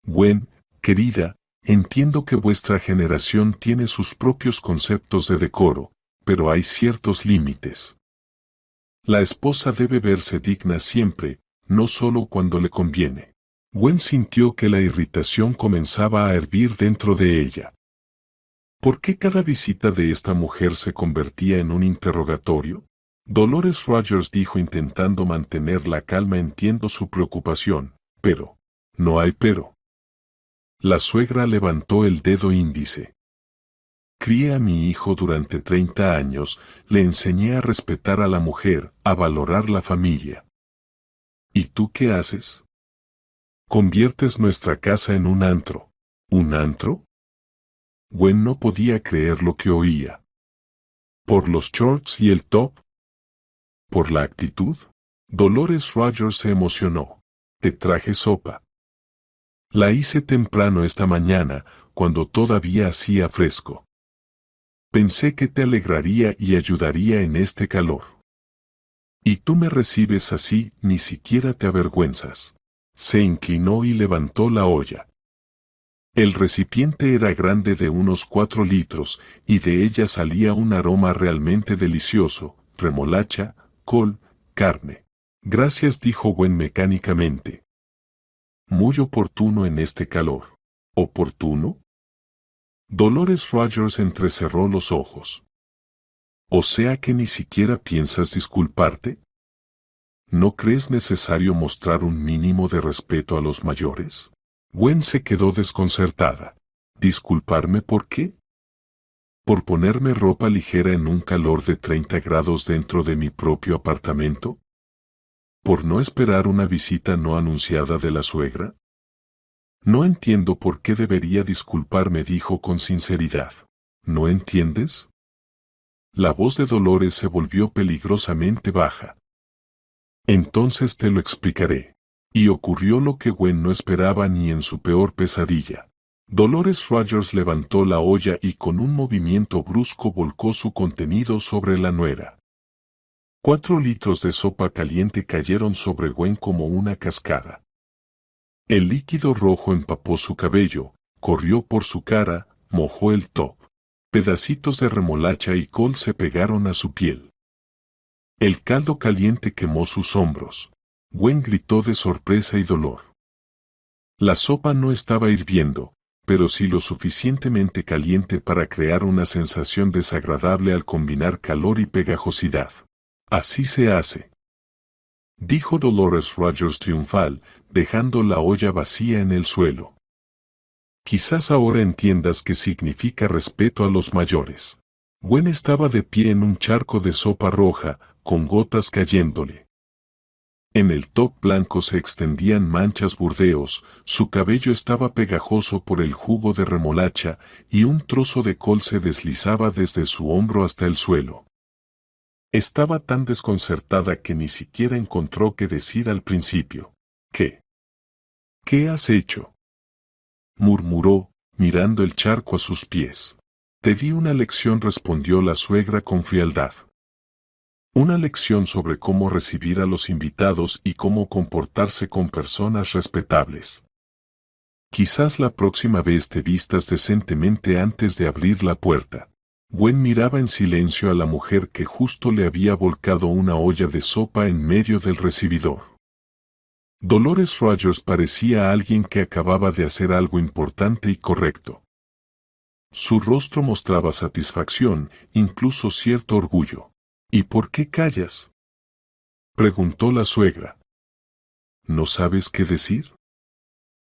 Gwen, querida, entiendo que vuestra generación tiene sus propios conceptos de decoro, pero hay ciertos límites. La esposa debe verse digna siempre, no solo cuando le conviene. Gwen sintió que la irritación comenzaba a hervir dentro de ella. ¿Por qué cada visita de esta mujer se convertía en un interrogatorio? Dolores Rogers dijo intentando mantener la calma. Entiendo su preocupación, pero, no hay pero. La suegra levantó el dedo índice. Crié a mi hijo durante 30 años, le enseñé a respetar a la mujer, a valorar la familia. ¿Y tú qué haces? Conviertes nuestra casa en un antro. ¿Un antro? Gwen no podía creer lo que oía. ¿Por los shorts y el top? ¿Por la actitud? Dolores Rogers se emocionó. Te traje sopa. La hice temprano esta mañana, cuando todavía hacía fresco. Pensé que te alegraría y ayudaría en este calor. Y tú me recibes así, ni siquiera te avergüenzas. Se inclinó y levantó la olla. El recipiente era grande, de unos 4 litros, y de ella salía un aroma realmente delicioso: remolacha, col, carne. Gracias, dijo Gwen mecánicamente. Muy oportuno en este calor. ¿Oportuno? Dolores Rogers entrecerró los ojos. ¿O sea que ni siquiera piensas disculparte? ¿No crees necesario mostrar un mínimo de respeto a los mayores? Gwen se quedó desconcertada. ¿Disculparme por qué? ¿Por ponerme ropa ligera en un calor de 30 grados dentro de mi propio apartamento? ¿Por no esperar una visita no anunciada de la suegra? No entiendo por qué debería disculparme, dijo con sinceridad. ¿No entiendes? La voz de Dolores se volvió peligrosamente baja. Entonces te lo explicaré. Y ocurrió lo que Gwen no esperaba ni en su peor pesadilla. Dolores Rogers levantó la olla y con un movimiento brusco volcó su contenido sobre la nuera. 4 litros de sopa caliente cayeron sobre Gwen como una cascada. El líquido rojo empapó su cabello, corrió por su cara, mojó el top. Pedacitos de remolacha y col se pegaron a su piel. El caldo caliente quemó sus hombros. Gwen gritó de sorpresa y dolor. La sopa no estaba hirviendo, pero sí lo suficientemente caliente para crear una sensación desagradable al combinar calor y pegajosidad. Así se hace, dijo Dolores Rogers triunfal, dejando la olla vacía en el suelo. Quizás ahora entiendas qué significa respeto a los mayores. Gwen estaba de pie en un charco de sopa roja, con gotas cayéndole. En el top blanco se extendían manchas burdeos, su cabello estaba pegajoso por el jugo de remolacha, y un trozo de col se deslizaba desde su hombro hasta el suelo. Estaba tan desconcertada que ni siquiera encontró qué decir al principio. ¿Qué? ¿Qué has hecho?, murmuró, mirando el charco a sus pies. Te di una lección, respondió la suegra con frialdad. Una lección sobre cómo recibir a los invitados y cómo comportarse con personas respetables. Quizás la próxima vez te vistas decentemente antes de abrir la puerta. Gwen miraba en silencio a la mujer que justo le había volcado una olla de sopa en medio del recibidor. Dolores Rogers parecía alguien que acababa de hacer algo importante y correcto. Su rostro mostraba satisfacción, incluso cierto orgullo. ¿Y por qué callas?, preguntó la suegra. ¿No sabes qué decir?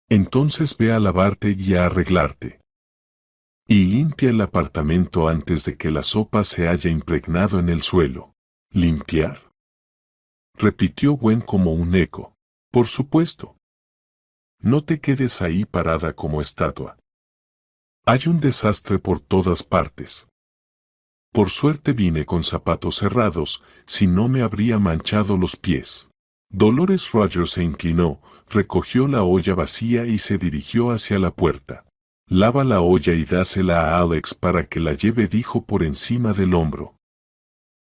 Entonces ve a lavarte y a arreglarte. Y limpia el apartamento antes de que la sopa se haya impregnado en el suelo. ¿Limpiar?, repitió Gwen como un eco. Por supuesto. No te quedes ahí parada como estatua. Hay un desastre por todas partes. Por suerte vine con zapatos cerrados, si no me habría manchado los pies. Dolores Rogers se inclinó, recogió la olla vacía y se dirigió hacia la puerta. Lava la olla y dásela a Alex para que la lleve, dijo por encima del hombro.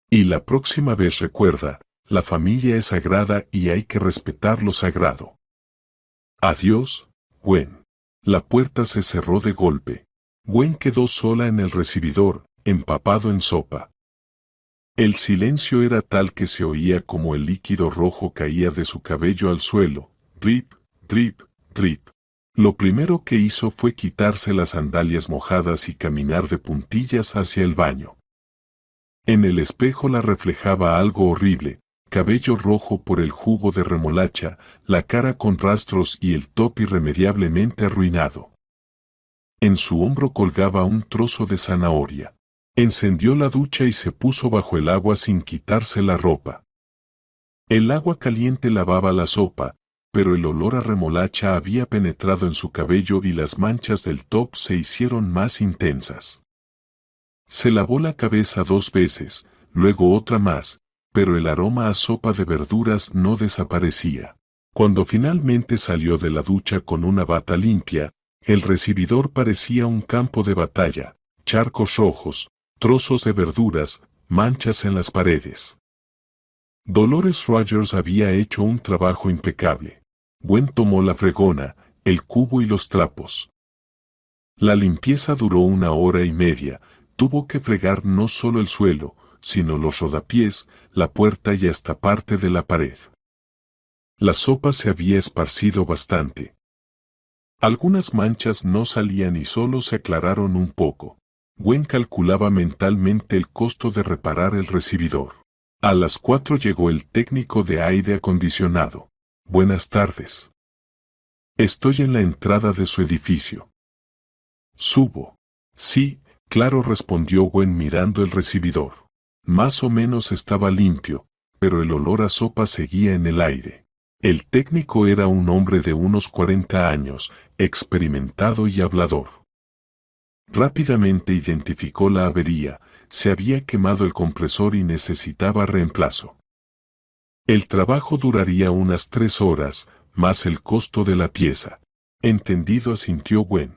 Y la próxima vez recuerda, La familia es sagrada y hay que respetar lo sagrado. Adiós, Gwen. La puerta se cerró de golpe. Gwen quedó sola en el recibidor, empapado en sopa. El silencio era tal que se oía como el líquido rojo caía de su cabello al suelo, drip, drip, drip. Lo primero que hizo fue quitarse las sandalias mojadas y caminar de puntillas hacia el baño. En el espejo la reflejaba algo horrible, cabello rojo por el jugo de remolacha, la cara con rastros y el top irremediablemente arruinado. En su hombro colgaba un trozo de zanahoria. Encendió la ducha y se puso bajo el agua sin quitarse la ropa. El agua caliente lavaba la sopa, pero el olor a remolacha había penetrado en su cabello y las manchas del top se hicieron más intensas. Se lavó la cabeza 2 veces, luego otra más, pero el aroma a sopa de verduras no desaparecía. Cuando finalmente salió de la ducha con una bata limpia, el recibidor parecía un campo de batalla, charcos rojos, trozos de verduras, manchas en las paredes. Dolores Rogers había hecho un trabajo impecable. Gwen tomó la fregona, el cubo y los trapos. La limpieza duró 1 hora y media, tuvo que fregar no solo el suelo, sino los rodapiés, la puerta y hasta parte de la pared. La sopa se había esparcido bastante. Algunas manchas no salían y solo se aclararon un poco. Gwen calculaba mentalmente el costo de reparar el recibidor. A las 4 llegó el técnico de aire acondicionado. Buenas tardes. Estoy en la entrada de su edificio. Subo. Sí, claro, respondió Gwen mirando el recibidor. Más o menos estaba limpio, pero el olor a sopa seguía en el aire. El técnico era un hombre de unos 40 años, experimentado y hablador. Rápidamente identificó la avería, se había quemado el compresor y necesitaba reemplazo. El trabajo duraría unas 3 horas, más el costo de la pieza. Entendido, asintió Gwen.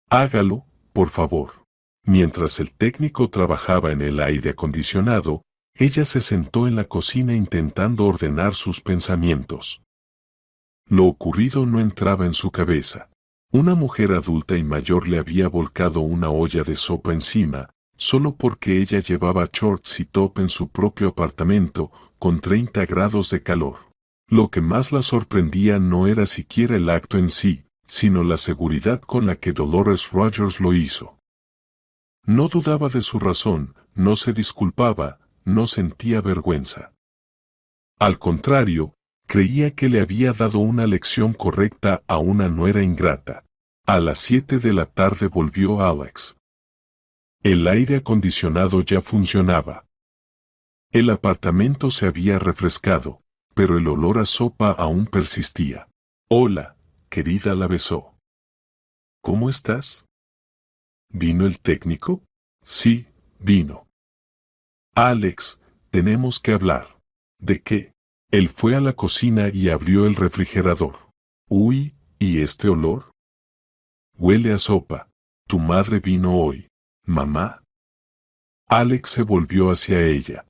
Hágalo, por favor. Mientras el técnico trabajaba en el aire acondicionado, ella se sentó en la cocina intentando ordenar sus pensamientos. Lo ocurrido no entraba en su cabeza. Una mujer adulta y mayor le había volcado una olla de sopa encima, solo porque ella llevaba shorts y top en su propio apartamento, con 30 grados de calor. Lo que más la sorprendía no era siquiera el acto en sí, sino la seguridad con la que Dolores Rogers lo hizo. No dudaba de su razón, no se disculpaba, no sentía vergüenza. Al contrario, creía que le había dado una lección correcta a una nuera ingrata. A las 7 de la tarde volvió Alex. El aire acondicionado ya funcionaba. El apartamento se había refrescado, pero el olor a sopa aún persistía. Hola, querida, la besó. ¿Cómo estás? ¿Vino el técnico? Sí, vino. Alex, tenemos que hablar. ¿De qué? Él fue a la cocina y abrió el refrigerador. Uy, ¿y este olor? Huele a sopa. Tu madre vino hoy. ¿Mamá? Alex se volvió hacia ella.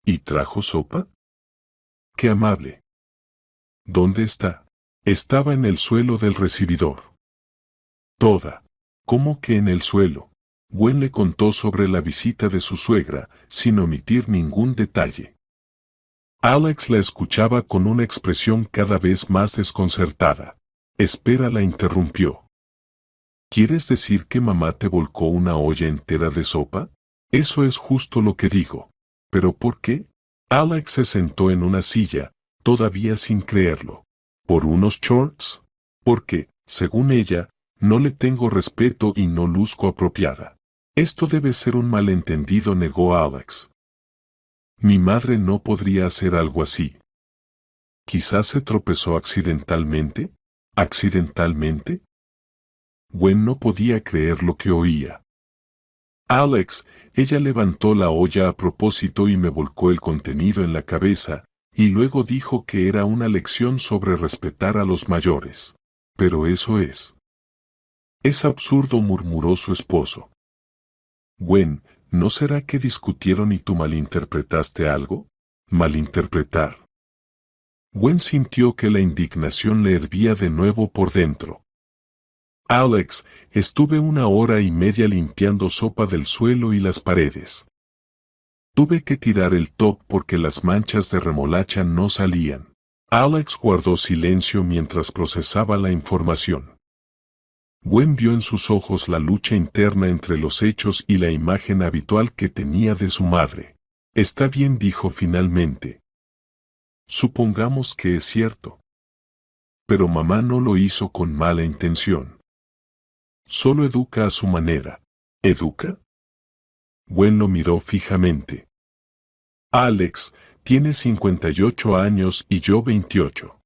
¿Y trajo sopa? ¡Qué amable! ¿Dónde está? Estaba en el suelo del recibidor. Toda. ¿Cómo que en el suelo? Gwen le contó sobre la visita de su suegra, sin omitir ningún detalle. Alex la escuchaba con una expresión cada vez más desconcertada. Espera, la interrumpió. ¿Quieres decir que mamá te volcó una olla entera de sopa? Eso es justo lo que digo. ¿Pero por qué? Alex se sentó en una silla, todavía sin creerlo. ¿Por unos shorts? Porque, según ella, no le tengo respeto y no luzco apropiada. Esto debe ser un malentendido, negó Alex. Mi madre no podría hacer algo así. Quizás se tropezó accidentalmente. ¿Accidentalmente? Gwen no podía creer lo que oía. Alex, ella levantó la olla a propósito y me volcó el contenido en la cabeza, y luego dijo que era una lección sobre respetar a los mayores. Pero eso es. Es absurdo, murmuró su esposo. Gwen, ¿no será que discutieron y tú malinterpretaste algo? Malinterpretar. Gwen sintió que la indignación le hervía de nuevo por dentro. Alex, estuve 1 hora y media limpiando sopa del suelo y las paredes. Tuve que tirar el top porque las manchas de remolacha no salían. Alex guardó silencio mientras procesaba la información. Gwen vio en sus ojos la lucha interna entre los hechos y la imagen habitual que tenía de su madre. Está bien, dijo finalmente. Supongamos que es cierto. Pero mamá no lo hizo con mala intención. Solo educa a su manera. ¿Educa? Gwen lo miró fijamente. Alex, tiene 58 años y yo 28.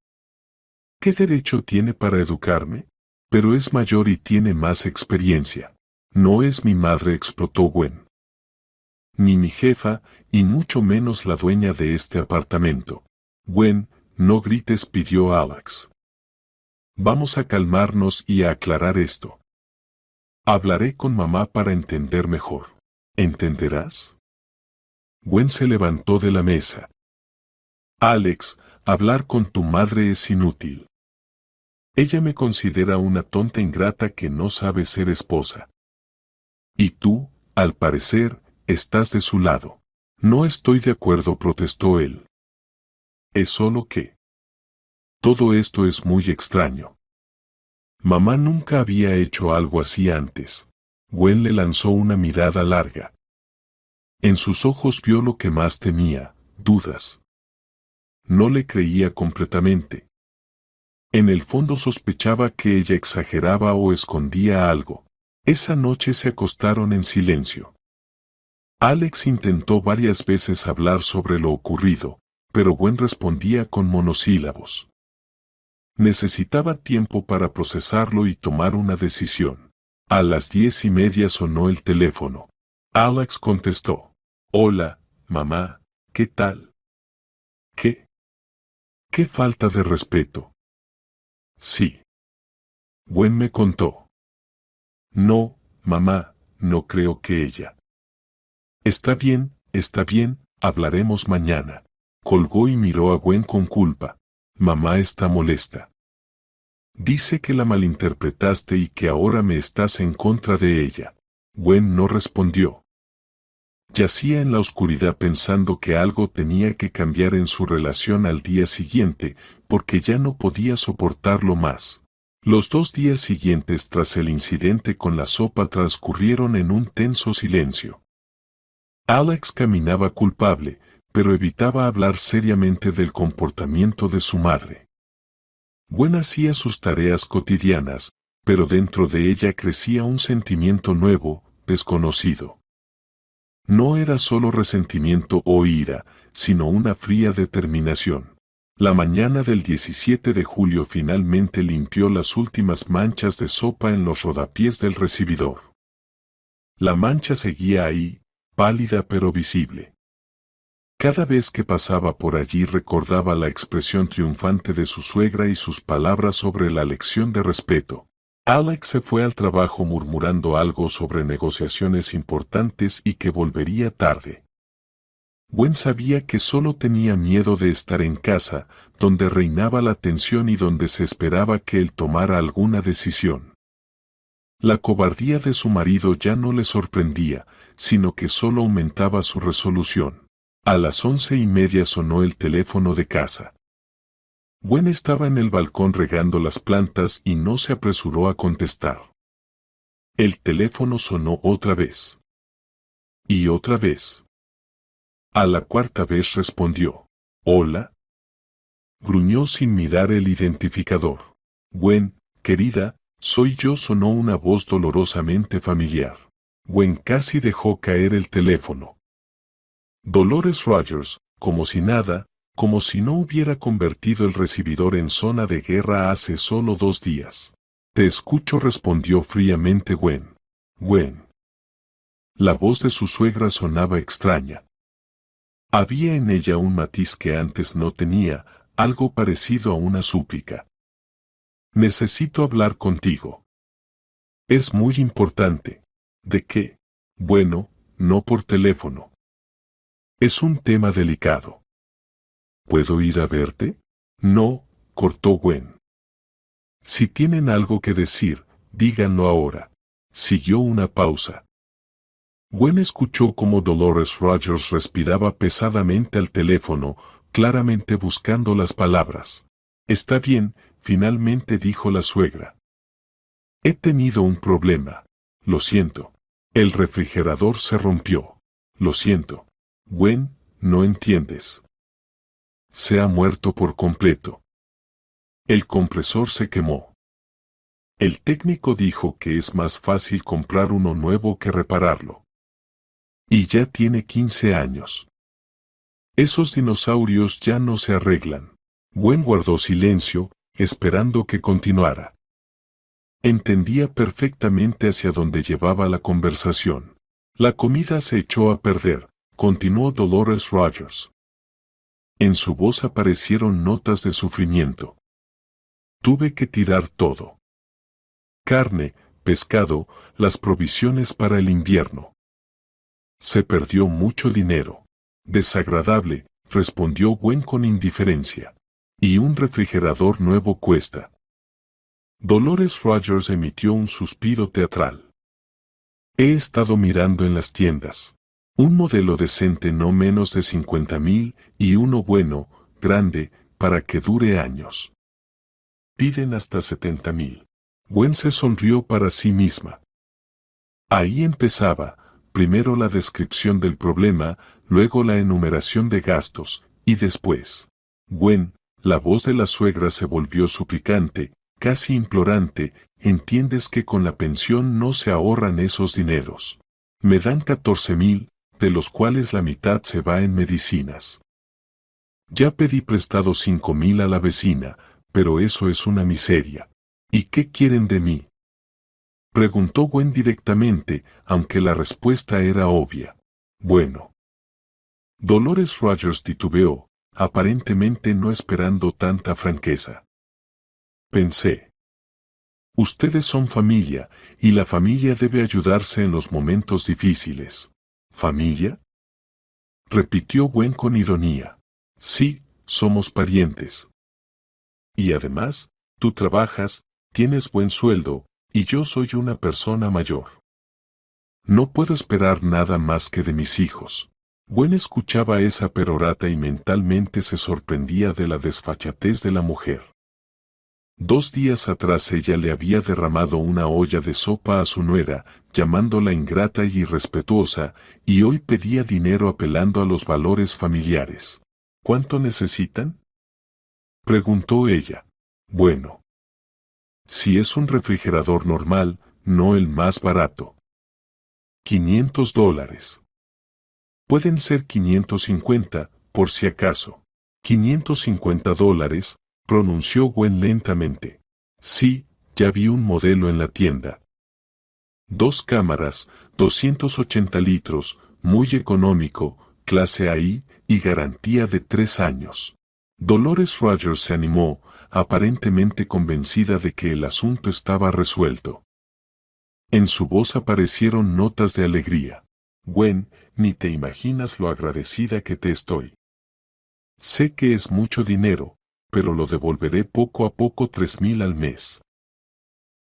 ¿Qué derecho tiene para educarme? Pero es mayor y tiene más experiencia. No es mi madre, explotó Gwen. Ni mi jefa, y mucho menos la dueña de este apartamento. Gwen, no grites, pidió Alex. Vamos a calmarnos y a aclarar esto. Hablaré con mamá para entender mejor. ¿Entenderás? Gwen se levantó de la mesa. Alex, hablar con tu madre es inútil. Ella me considera una tonta ingrata que no sabe ser esposa. Y tú, al parecer, estás de su lado. No estoy de acuerdo, protestó él. Es solo que... todo esto es muy extraño. Mamá nunca había hecho algo así antes. Gwen le lanzó una mirada larga. En sus ojos vio lo que más temía, dudas. No le creía completamente. En el fondo sospechaba que ella exageraba o escondía algo. Esa noche se acostaron en silencio. Alex intentó varias veces hablar sobre lo ocurrido, pero Gwen respondía con monosílabos. Necesitaba tiempo para procesarlo y tomar una decisión. A las 10:30 sonó el teléfono. Alex contestó. Hola, mamá, ¿qué tal? ¿Qué? ¿Qué falta de respeto? Sí. Gwen me contó. No, mamá, no creo que ella. Está bien, hablaremos mañana. Colgó y miró a Gwen con culpa. Mamá está molesta. Dice que la malinterpretaste y que ahora me estás en contra de ella. Gwen no respondió. Yacía en la oscuridad pensando que algo tenía que cambiar en su relación al día siguiente, porque ya no podía soportarlo más. Los 2 días siguientes tras el incidente con la sopa transcurrieron en un tenso silencio. Alex caminaba culpable, pero evitaba hablar seriamente del comportamiento de su madre. Gwen hacía sus tareas cotidianas, pero dentro de ella crecía un sentimiento nuevo, desconocido. No era solo resentimiento o ira, sino una fría determinación. La mañana del 17 de julio finalmente limpió las últimas manchas de sopa en los rodapiés del recibidor. La mancha seguía ahí, pálida pero visible. Cada vez que pasaba por allí recordaba la expresión triunfante de su suegra y sus palabras sobre la lección de respeto. Alex se fue al trabajo murmurando algo sobre negociaciones importantes y que volvería tarde. Gwen sabía que solo tenía miedo de estar en casa, donde reinaba la tensión y donde se esperaba que él tomara alguna decisión. La cobardía de su marido ya no le sorprendía, sino que solo aumentaba su resolución. A las 11:30 sonó el teléfono de casa. Gwen estaba en el balcón regando las plantas y no se apresuró a contestar. El teléfono sonó otra vez. Y otra vez. A la cuarta vez respondió. ¿Hola? Gruñó sin mirar el identificador. Gwen, querida, soy yo, sonó una voz dolorosamente familiar. Gwen casi dejó caer el teléfono. Dolores Rogers, como si nada, como si no hubiera convertido el recibidor en zona de guerra hace solo 2 días. Te escucho, respondió fríamente Gwen. Gwen. La voz de su suegra sonaba extraña. Había en ella un matiz que antes no tenía, algo parecido a una súplica. Necesito hablar contigo. Es muy importante. ¿De qué? Bueno, no por teléfono. Es un tema delicado. ¿Puedo ir a verte? No, cortó Gwen. Si tienen algo que decir, díganlo ahora. Siguió una pausa. Gwen escuchó cómo Dolores Rogers respiraba pesadamente al teléfono, claramente buscando las palabras. Está bien, finalmente dijo la suegra. He tenido un problema. Lo siento. El refrigerador se rompió. Lo siento. Gwen, no entiendes. Se ha muerto por completo. El compresor se quemó. El técnico dijo que es más fácil comprar uno nuevo que repararlo. Y ya tiene 15 años. Esos dinosaurios ya no se arreglan. Gwen guardó silencio, esperando que continuara. Entendía perfectamente hacia dónde llevaba la conversación. La comida se echó a perder, continuó Dolores Rogers. En su voz aparecieron notas de sufrimiento. Tuve que tirar todo. Carne, pescado, las provisiones para el invierno. Se perdió mucho dinero. Desagradable, respondió Gwen con indiferencia. Y un refrigerador nuevo cuesta. Dolores Rogers emitió un suspiro teatral. He estado mirando en las tiendas. Un modelo decente no menos de 50,000 y uno bueno, grande, para que dure años. Piden hasta 70,000. Gwen se sonrió para sí misma. Ahí empezaba, primero la descripción del problema, luego la enumeración de gastos, y después. Gwen, la voz de la suegra se volvió suplicante, casi implorante, entiendes que con la pensión no se ahorran esos dineros. Me dan 14,000, de los cuales la mitad se va en medicinas. Ya pedí prestado 5,000 a la vecina, pero eso es una miseria. ¿Y qué quieren de mí? Preguntó Gwen directamente, aunque la respuesta era obvia. Bueno. Dolores Rogers titubeó, aparentemente no esperando tanta franqueza. Pensé. Ustedes son familia, y la familia debe ayudarse en los momentos difíciles. ¿Familia? Repitió Gwen con ironía. Sí, somos parientes. Y además, tú trabajas, tienes buen sueldo, y yo soy una persona mayor. No puedo esperar nada más que de mis hijos. Gwen escuchaba esa perorata y mentalmente se sorprendía de la desfachatez de la mujer. 2 días atrás ella le había derramado una olla de sopa a su nuera, llamándola ingrata y irrespetuosa, y hoy pedía dinero apelando a los valores familiares. ¿Cuánto necesitan? Preguntó ella. Bueno. Si es un refrigerador normal, no el más barato. $500. Pueden ser 550, por si acaso. $550, pronunció Gwen lentamente. Sí, ya vi un modelo en la tienda. 2 cámaras, 280 litros, muy económico, clase AI, y garantía de 3 años. Dolores Rogers se animó, aparentemente convencida de que el asunto estaba resuelto. En su voz aparecieron notas de alegría. Gwen, ni te imaginas lo agradecida que te estoy. Sé que es mucho dinero, pero lo devolveré poco a poco 3,000 al mes.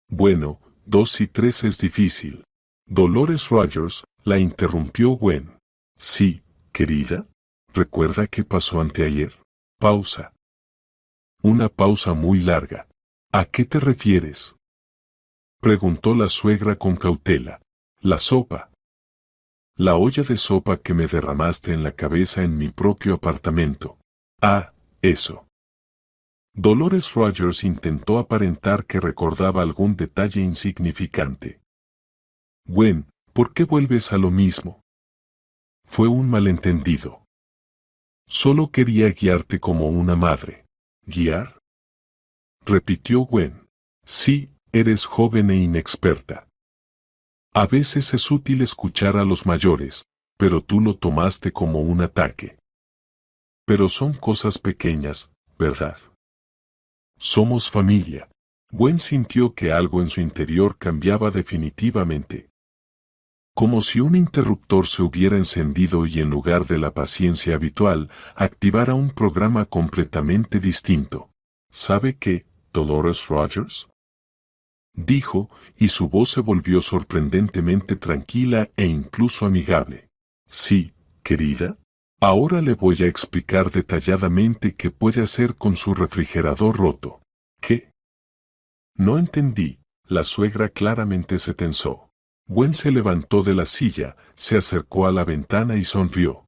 Bueno, 2 y 3 es difícil. Dolores Rogers, la interrumpió Gwen. Sí, querida. ¿Recuerda qué pasó anteayer? Pausa. Una pausa muy larga. ¿A qué te refieres? Preguntó la suegra con cautela. La sopa. La olla de sopa que me derramaste en la cabeza en mi propio apartamento. Ah, eso. Dolores Rogers intentó aparentar que recordaba algún detalle insignificante. Gwen, ¿por qué vuelves a lo mismo? Fue un malentendido. Solo quería guiarte como una madre. ¿Guiar? Repitió Gwen. Sí, eres joven e inexperta. A veces es útil escuchar a los mayores, pero tú lo tomaste como un ataque. Pero son cosas pequeñas, ¿verdad? Somos familia. Gwen sintió que algo en su interior cambiaba definitivamente. como si un interruptor se hubiera encendido y en lugar de la paciencia habitual, activara un programa completamente distinto. ¿Sabe qué, Dolores Rogers?, dijo, y su voz se volvió sorprendentemente tranquila e incluso amigable. Sí, querida. Ahora le voy a explicar detalladamente qué puede hacer con su refrigerador roto. ¿Qué? No entendí. La suegra claramente se tensó. Gwen se levantó de la silla, se acercó a la ventana y sonrió.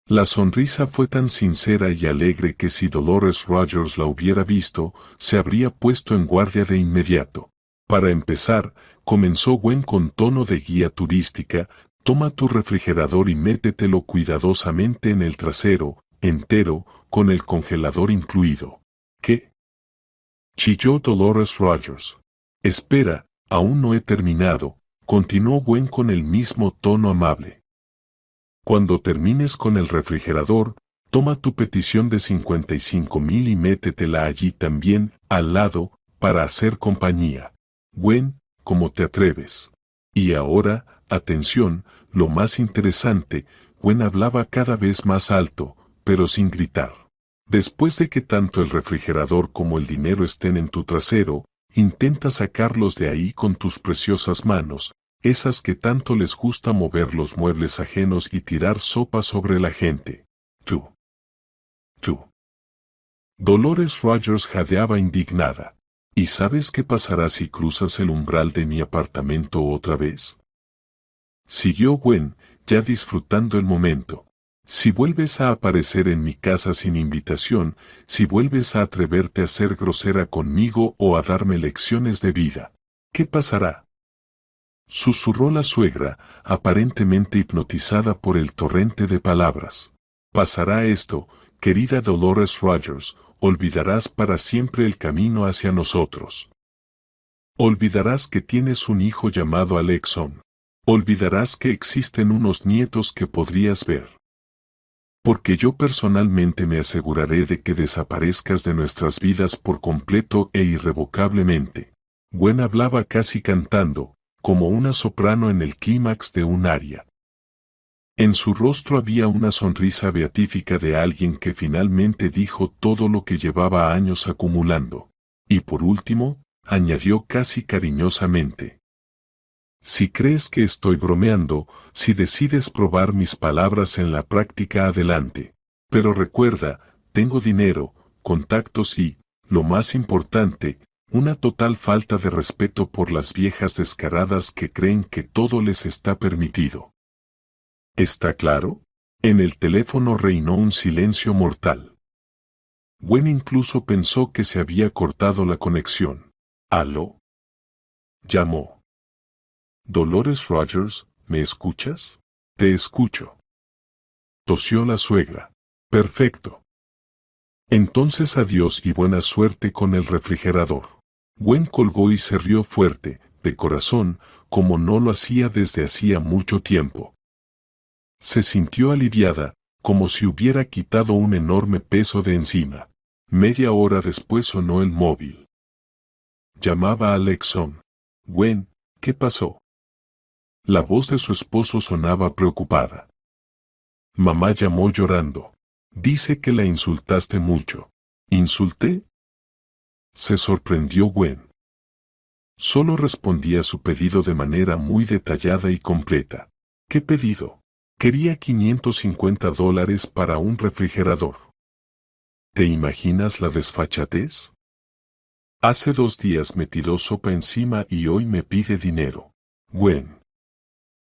La sonrisa fue tan sincera y alegre que si Dolores Rogers la hubiera visto, se habría puesto en guardia de inmediato. Para empezar, comenzó Gwen con tono de guía turística, toma tu refrigerador y métetelo cuidadosamente en el trasero, entero, con el congelador incluido. ¿Qué? Chilló Dolores Rogers. Espera, aún no he terminado, continuó Gwen con el mismo tono amable. Cuando termines con el refrigerador, toma tu petición de 55,000 y métetela allí también, al lado, para hacer compañía. Gwen, ¿cómo te atreves? Y ahora, atención, lo más interesante, Gwen hablaba cada vez más alto, pero sin gritar. Después de que tanto el refrigerador como el dinero estén en tu trasero, intenta sacarlos de ahí con tus preciosas manos, esas que tanto les gusta mover los muebles ajenos y tirar sopa sobre la gente. Tú. Dolores Rogers jadeaba indignada. ¿Y sabes qué pasará si cruzas el umbral de mi apartamento otra vez? Siguió Gwen, ya disfrutando el momento. Si vuelves a aparecer en mi casa sin invitación, si vuelves a atreverte a ser grosera conmigo o a darme lecciones de vida, ¿qué pasará? Susurró la suegra, aparentemente hipnotizada por el torrente de palabras. Pasará esto, querida Dolores Rogers, olvidarás para siempre el camino hacia nosotros. Olvidarás que tienes un hijo llamado Alexon. Olvidarás que existen unos nietos que podrías ver. Porque yo personalmente me aseguraré de que desaparezcas de nuestras vidas por completo e irrevocablemente. Gwen hablaba casi cantando, como una soprano en el clímax de un aria. En su rostro había una sonrisa beatífica de alguien que finalmente dijo todo lo que llevaba años acumulando. Y por último, añadió casi cariñosamente: si crees que estoy bromeando, si decides probar mis palabras en la práctica, adelante. Pero recuerda, tengo dinero, contactos y, lo más importante, una total falta de respeto por las viejas descaradas que creen que todo les está permitido. ¿Está claro? En el teléfono reinó un silencio mortal. Gwen incluso pensó que se había cortado la conexión. ¿Aló? Llamó. Dolores Rogers, ¿me escuchas? Te escucho. Tosió la suegra. Perfecto. Entonces adiós y buena suerte con el refrigerador. Gwen colgó y se rió fuerte, de corazón, como no lo hacía desde hacía mucho tiempo. Se sintió aliviada, como si hubiera quitado un enorme peso de encima. Media hora después sonó el móvil. Llamaba a Alexon. Gwen, ¿qué pasó? La voz de su esposo sonaba preocupada. Mamá llamó llorando. Dice que la insultaste mucho. ¿Insulté? Se sorprendió Gwen. Solo respondí a su pedido de manera muy detallada y completa. ¿Qué pedido? Quería $550 para un refrigerador. ¿Te imaginas la desfachatez? Hace 2 días me tiró sopa encima y hoy me pide dinero. Gwen.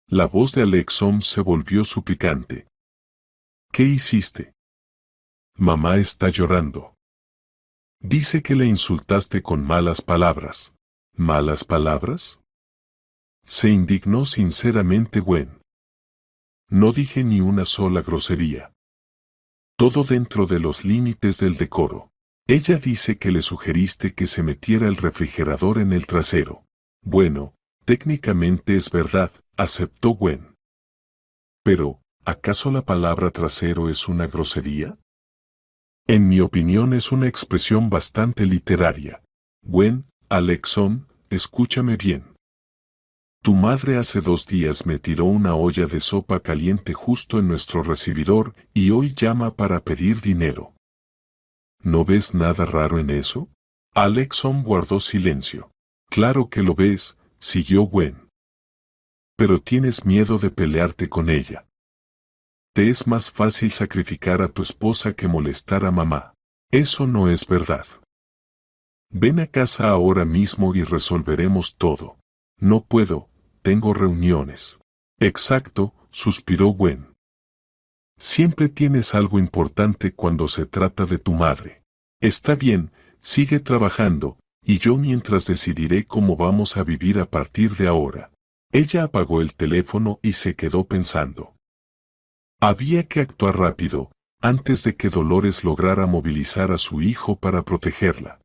La voz de Alexon se volvió suplicante. ¿Qué hiciste? Mamá está llorando. Dice que le insultaste con malas palabras. ¿Malas palabras? Se indignó sinceramente Gwen. No dije ni una sola grosería. Todo dentro de los límites del decoro. Ella dice que le sugeriste que se metiera el refrigerador en el trasero. Bueno, técnicamente es verdad, aceptó Gwen. Pero, ¿acaso la palabra trasero es una grosería? En mi opinión es una expresión bastante literaria. Gwen, Alexon, escúchame bien. Tu madre hace 2 días me tiró una olla de sopa caliente justo en nuestro recibidor y hoy llama para pedir dinero. ¿No ves nada raro en eso? Alexson guardó silencio. Claro que lo ves, siguió Gwen. Pero tienes miedo de pelearte con ella. Te es más fácil sacrificar a tu esposa que molestar a mamá. Eso no es verdad. Ven a casa ahora mismo y resolveremos todo. No puedo, tengo reuniones. Exacto, suspiró Gwen. Siempre tienes algo importante cuando se trata de tu madre. Está bien, sigue trabajando, y yo mientras decidiré cómo vamos a vivir a partir de ahora. Ella apagó el teléfono y se quedó pensando. Había que actuar rápido, antes de que Dolores lograra movilizar a su hijo para protegerla.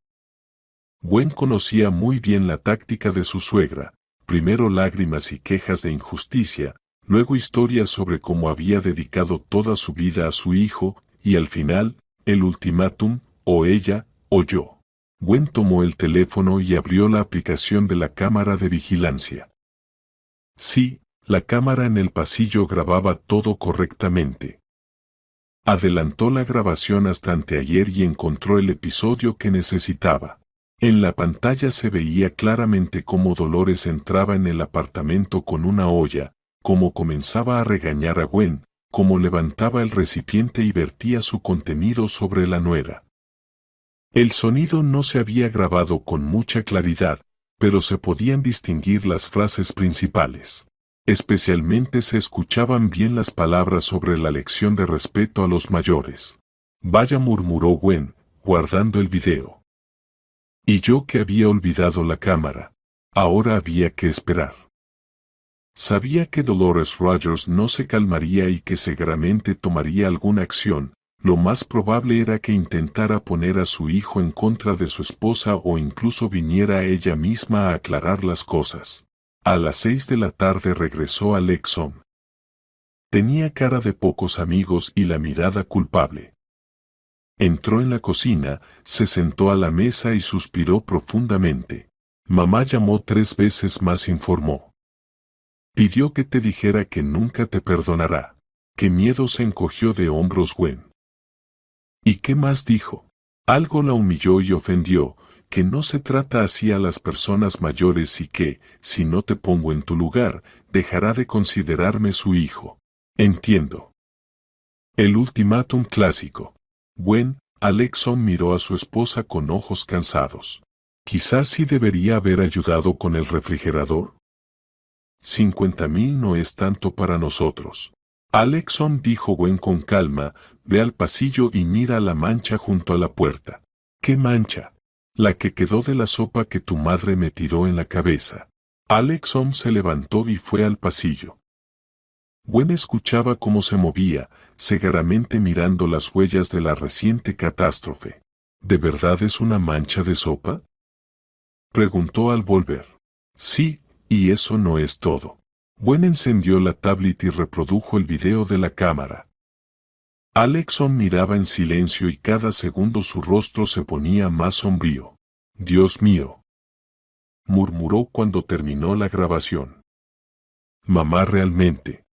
Gwen conocía muy bien la táctica de su suegra, primero lágrimas y quejas de injusticia, luego historias sobre cómo había dedicado toda su vida a su hijo, y al final, el ultimátum, o ella, o yo. Gwen tomó el teléfono y abrió la aplicación de la cámara de vigilancia. Sí, la cámara en el pasillo grababa todo correctamente. Adelantó la grabación hasta anteayer y encontró el episodio que necesitaba. En la pantalla se veía claramente cómo Dolores entraba en el apartamento con una olla, cómo comenzaba a regañar a Gwen, cómo levantaba el recipiente y vertía su contenido sobre la nuera. El sonido no se había grabado con mucha claridad, pero se podían distinguir las frases principales. Especialmente se escuchaban bien las palabras sobre la lección de respeto a los mayores. Vaya, murmuró Gwen, guardando el video. Y yo que había olvidado la cámara. Ahora había que esperar. Sabía que Dolores Rogers no se calmaría y que seguramente tomaría alguna acción. Lo más probable era que intentara poner a su hijo en contra de su esposa o incluso viniera ella misma a aclarar las cosas. A las 6 de la tarde regresó Alexson. Tenía cara de pocos amigos y la mirada culpable. Entró en la cocina, se sentó a la mesa y suspiró profundamente. Mamá llamó 3 veces más, informó. Pidió que te dijera que nunca te perdonará. Qué miedo, se encogió de hombros Gwen. ¿Y qué más dijo? Algo la humilló y ofendió, que no se trata así a las personas mayores y que, si no te pongo en tu lugar, dejará de considerarme su hijo. Entiendo. El ultimátum clásico. Gwen, Alexson miró a su esposa con ojos cansados. Quizás sí debería haber ayudado con el refrigerador. 50,000 no es tanto para nosotros. Alexson, dijo Gwen con calma, ve al pasillo y mira la mancha junto a la puerta. ¿Qué mancha? La que quedó de la sopa que tu madre me tiró en la cabeza. Alexson se levantó y fue al pasillo. Gwen escuchaba cómo se movía, cegaramente mirando las huellas de la reciente catástrofe. ¿De verdad es una mancha de sopa?, preguntó al volver. Sí, y eso no es todo. Gwen encendió la tablet y reprodujo el video de la cámara. Alexson miraba en silencio y cada segundo su rostro se ponía más sombrío. Dios mío, murmuró cuando terminó la grabación. Mamá realmente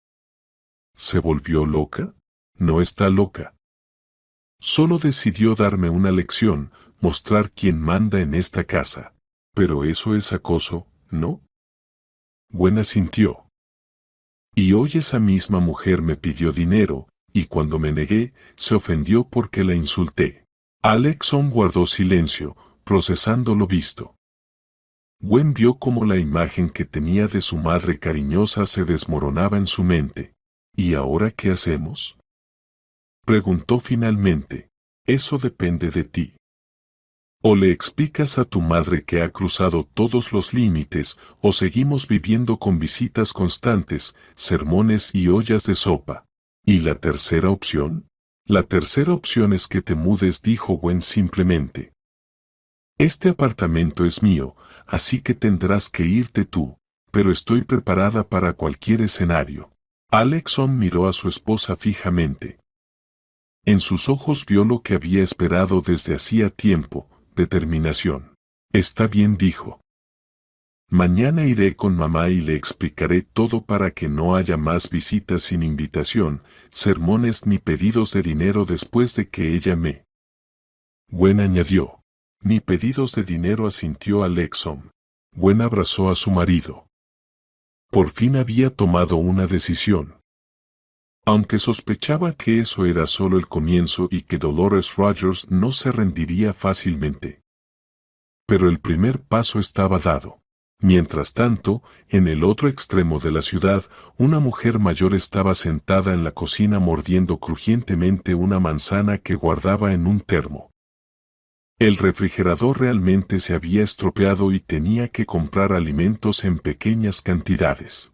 ¿se volvió loca? No está loca. Solo decidió darme una lección, mostrar quién manda en esta casa. Pero eso es acoso, ¿no? Gwen asintió. Y hoy esa misma mujer me pidió dinero, y cuando me negué, se ofendió porque la insulté. Alexson guardó silencio, procesando lo visto. Gwen vio cómo la imagen que tenía de su madre cariñosa se desmoronaba en su mente. ¿Y ahora qué hacemos?, preguntó finalmente. Eso depende de ti. O le explicas a tu madre que ha cruzado todos los límites, o seguimos viviendo con visitas constantes, sermones y ollas de sopa. ¿Y la tercera opción? La tercera opción es que te mudes, dijo Gwen simplemente. Este apartamento es mío, así que tendrás que irte tú, pero estoy preparada para cualquier escenario. Alexson miró a su esposa fijamente. En sus ojos vio lo que había esperado desde hacía tiempo, determinación. Está bien, dijo. Mañana iré con mamá y le explicaré todo para que no haya más visitas sin invitación, sermones ni pedidos de dinero después de que ella me... Gwen añadió. Ni pedidos de dinero, asintió Alexom. Gwen abrazó a su marido. Por fin había tomado una decisión. Aunque sospechaba que eso era solo el comienzo y que Dolores Rogers no se rendiría fácilmente. Pero el primer paso estaba dado. Mientras tanto, en el otro extremo de la ciudad, una mujer mayor estaba sentada en la cocina mordiendo crujientemente una manzana que guardaba en un termo. El refrigerador realmente se había estropeado y tenía que comprar alimentos en pequeñas cantidades.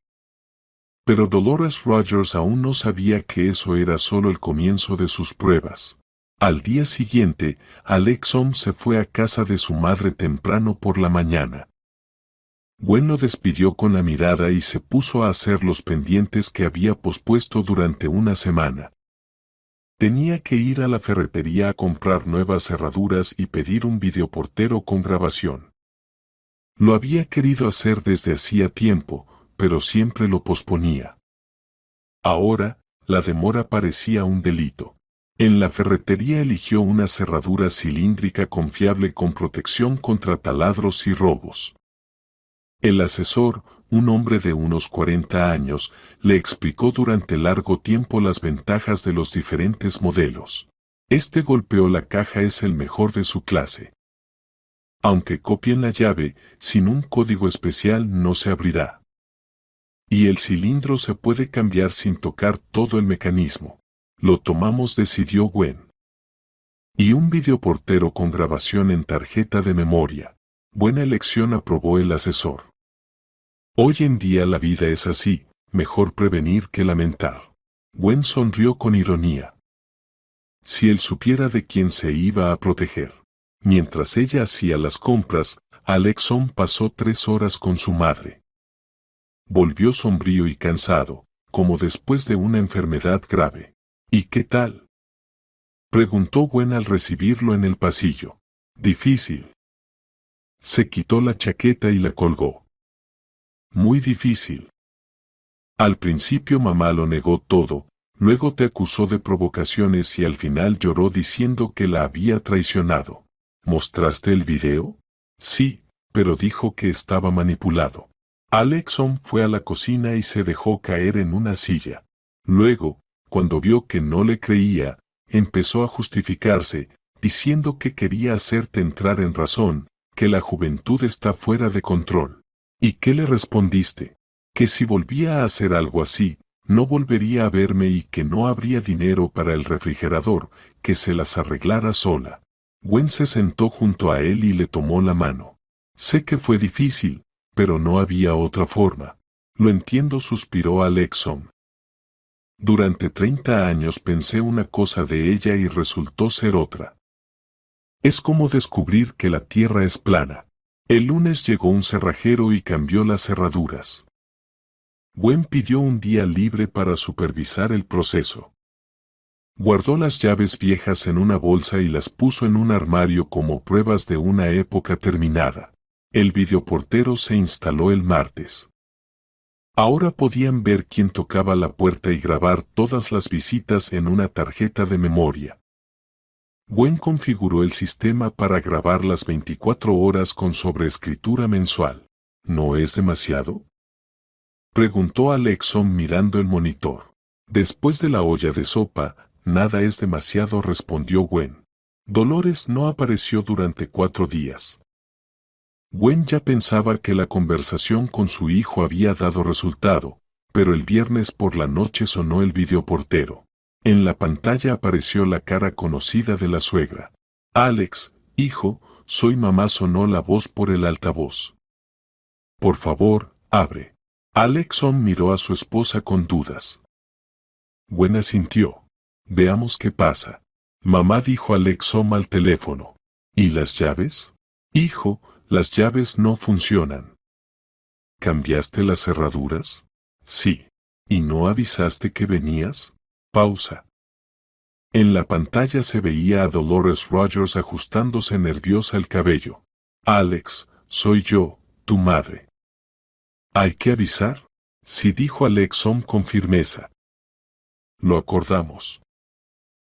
Pero Dolores Rogers aún no sabía que eso era solo el comienzo de sus pruebas. Al día siguiente, Alexom se fue a casa de su madre temprano por la mañana. Gwen lo despidió con la mirada y se puso a hacer los pendientes que había pospuesto durante una semana. Tenía que ir a la ferretería a comprar nuevas cerraduras y pedir un videoportero con grabación. Lo había querido hacer desde hacía tiempo, pero siempre lo posponía. Ahora, la demora parecía un delito. En la ferretería eligió una cerradura cilíndrica confiable con protección contra taladros y robos. El asesor, un hombre de unos 40 años, le explicó durante largo tiempo las ventajas de los diferentes modelos. Este golpeó la caja, es el mejor de su clase. Aunque copien la llave, sin un código especial no se abrirá. Y el cilindro se puede cambiar sin tocar todo el mecanismo. Lo tomamos, decidió Gwen. Y un videoportero con grabación en tarjeta de memoria. Buena elección, aprobó el asesor. Hoy en día la vida es así, mejor prevenir que lamentar. Gwen sonrió con ironía. Si él supiera de quién se iba a proteger. Mientras ella hacía las compras, Alexom pasó 3 horas con su madre. Volvió sombrío y cansado, como después de una enfermedad grave. ¿Y qué tal?, preguntó Gwen al recibirlo en el pasillo. Difícil. Se quitó la chaqueta y la colgó. Muy difícil. Al principio mamá lo negó todo, luego te acusó de provocaciones y al final lloró diciendo que la había traicionado. ¿Mostraste el video? Sí, pero dijo que estaba manipulado. Alexom fue a la cocina y se dejó caer en una silla. Luego, cuando vio que no le creía, empezó a justificarse, diciendo que quería hacerte entrar en razón, que la juventud está fuera de control. ¿Y qué le respondiste? Que si volvía a hacer algo así, no volvería a verme y que no habría dinero para el refrigerador, que se las arreglara sola. Gwen se sentó junto a él y le tomó la mano. Sé que fue difícil, pero no había otra forma. Lo entiendo, suspiró Alexom. Durante 30 años pensé una cosa de ella y resultó ser otra. Es como descubrir que la tierra es plana. El lunes llegó un cerrajero y cambió las cerraduras. Gwen pidió un día libre para supervisar el proceso. Guardó las llaves viejas en una bolsa y las puso en un armario como pruebas de una época terminada. El videoportero se instaló el martes. Ahora podían ver quién tocaba la puerta y grabar todas las visitas en una tarjeta de memoria. Gwen configuró el sistema para grabar las 24 horas con sobreescritura mensual. ¿No es demasiado?, preguntó Alexom mirando el monitor. Después de la olla de sopa, nada es demasiado, respondió Gwen. Dolores no apareció durante 4 días. Gwen ya pensaba que la conversación con su hijo había dado resultado, pero el viernes por la noche sonó el videoportero. En la pantalla apareció la cara conocida de la suegra. Alex, hijo, soy mamá, sonó la voz por el altavoz. Por favor, abre. Alexom miró a su esposa con dudas. Gwen asintió. Veamos qué pasa. Mamá, dijo Alexom al teléfono. ¿Y las llaves? Hijo, las llaves no funcionan. ¿Cambiaste las cerraduras? Sí. ¿Y no avisaste que venías? Pausa. En la pantalla se veía a Dolores Rogers ajustándose nerviosa el cabello. Alex, soy yo, tu madre. ¿Hay que avisar? Sí, dijo Alexom con firmeza. Lo acordamos.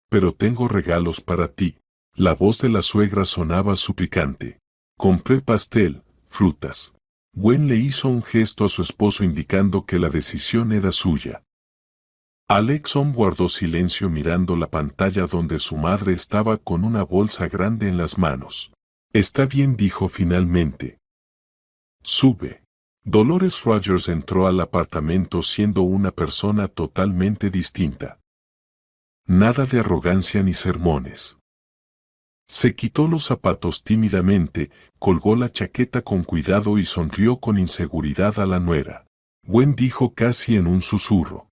Pero tengo regalos para ti. La voz de la suegra sonaba suplicante. Compré pastel, frutas. Gwen le hizo un gesto a su esposo indicando que la decisión era suya. Alexom guardó silencio mirando la pantalla donde su madre estaba con una bolsa grande en las manos. Está bien, dijo finalmente. Sube. Dolores Rogers entró al apartamento siendo una persona totalmente distinta. Nada de arrogancia ni sermones. Se quitó los zapatos tímidamente, colgó la chaqueta con cuidado y sonrió con inseguridad a la nuera. Gwen dijo casi en un susurro.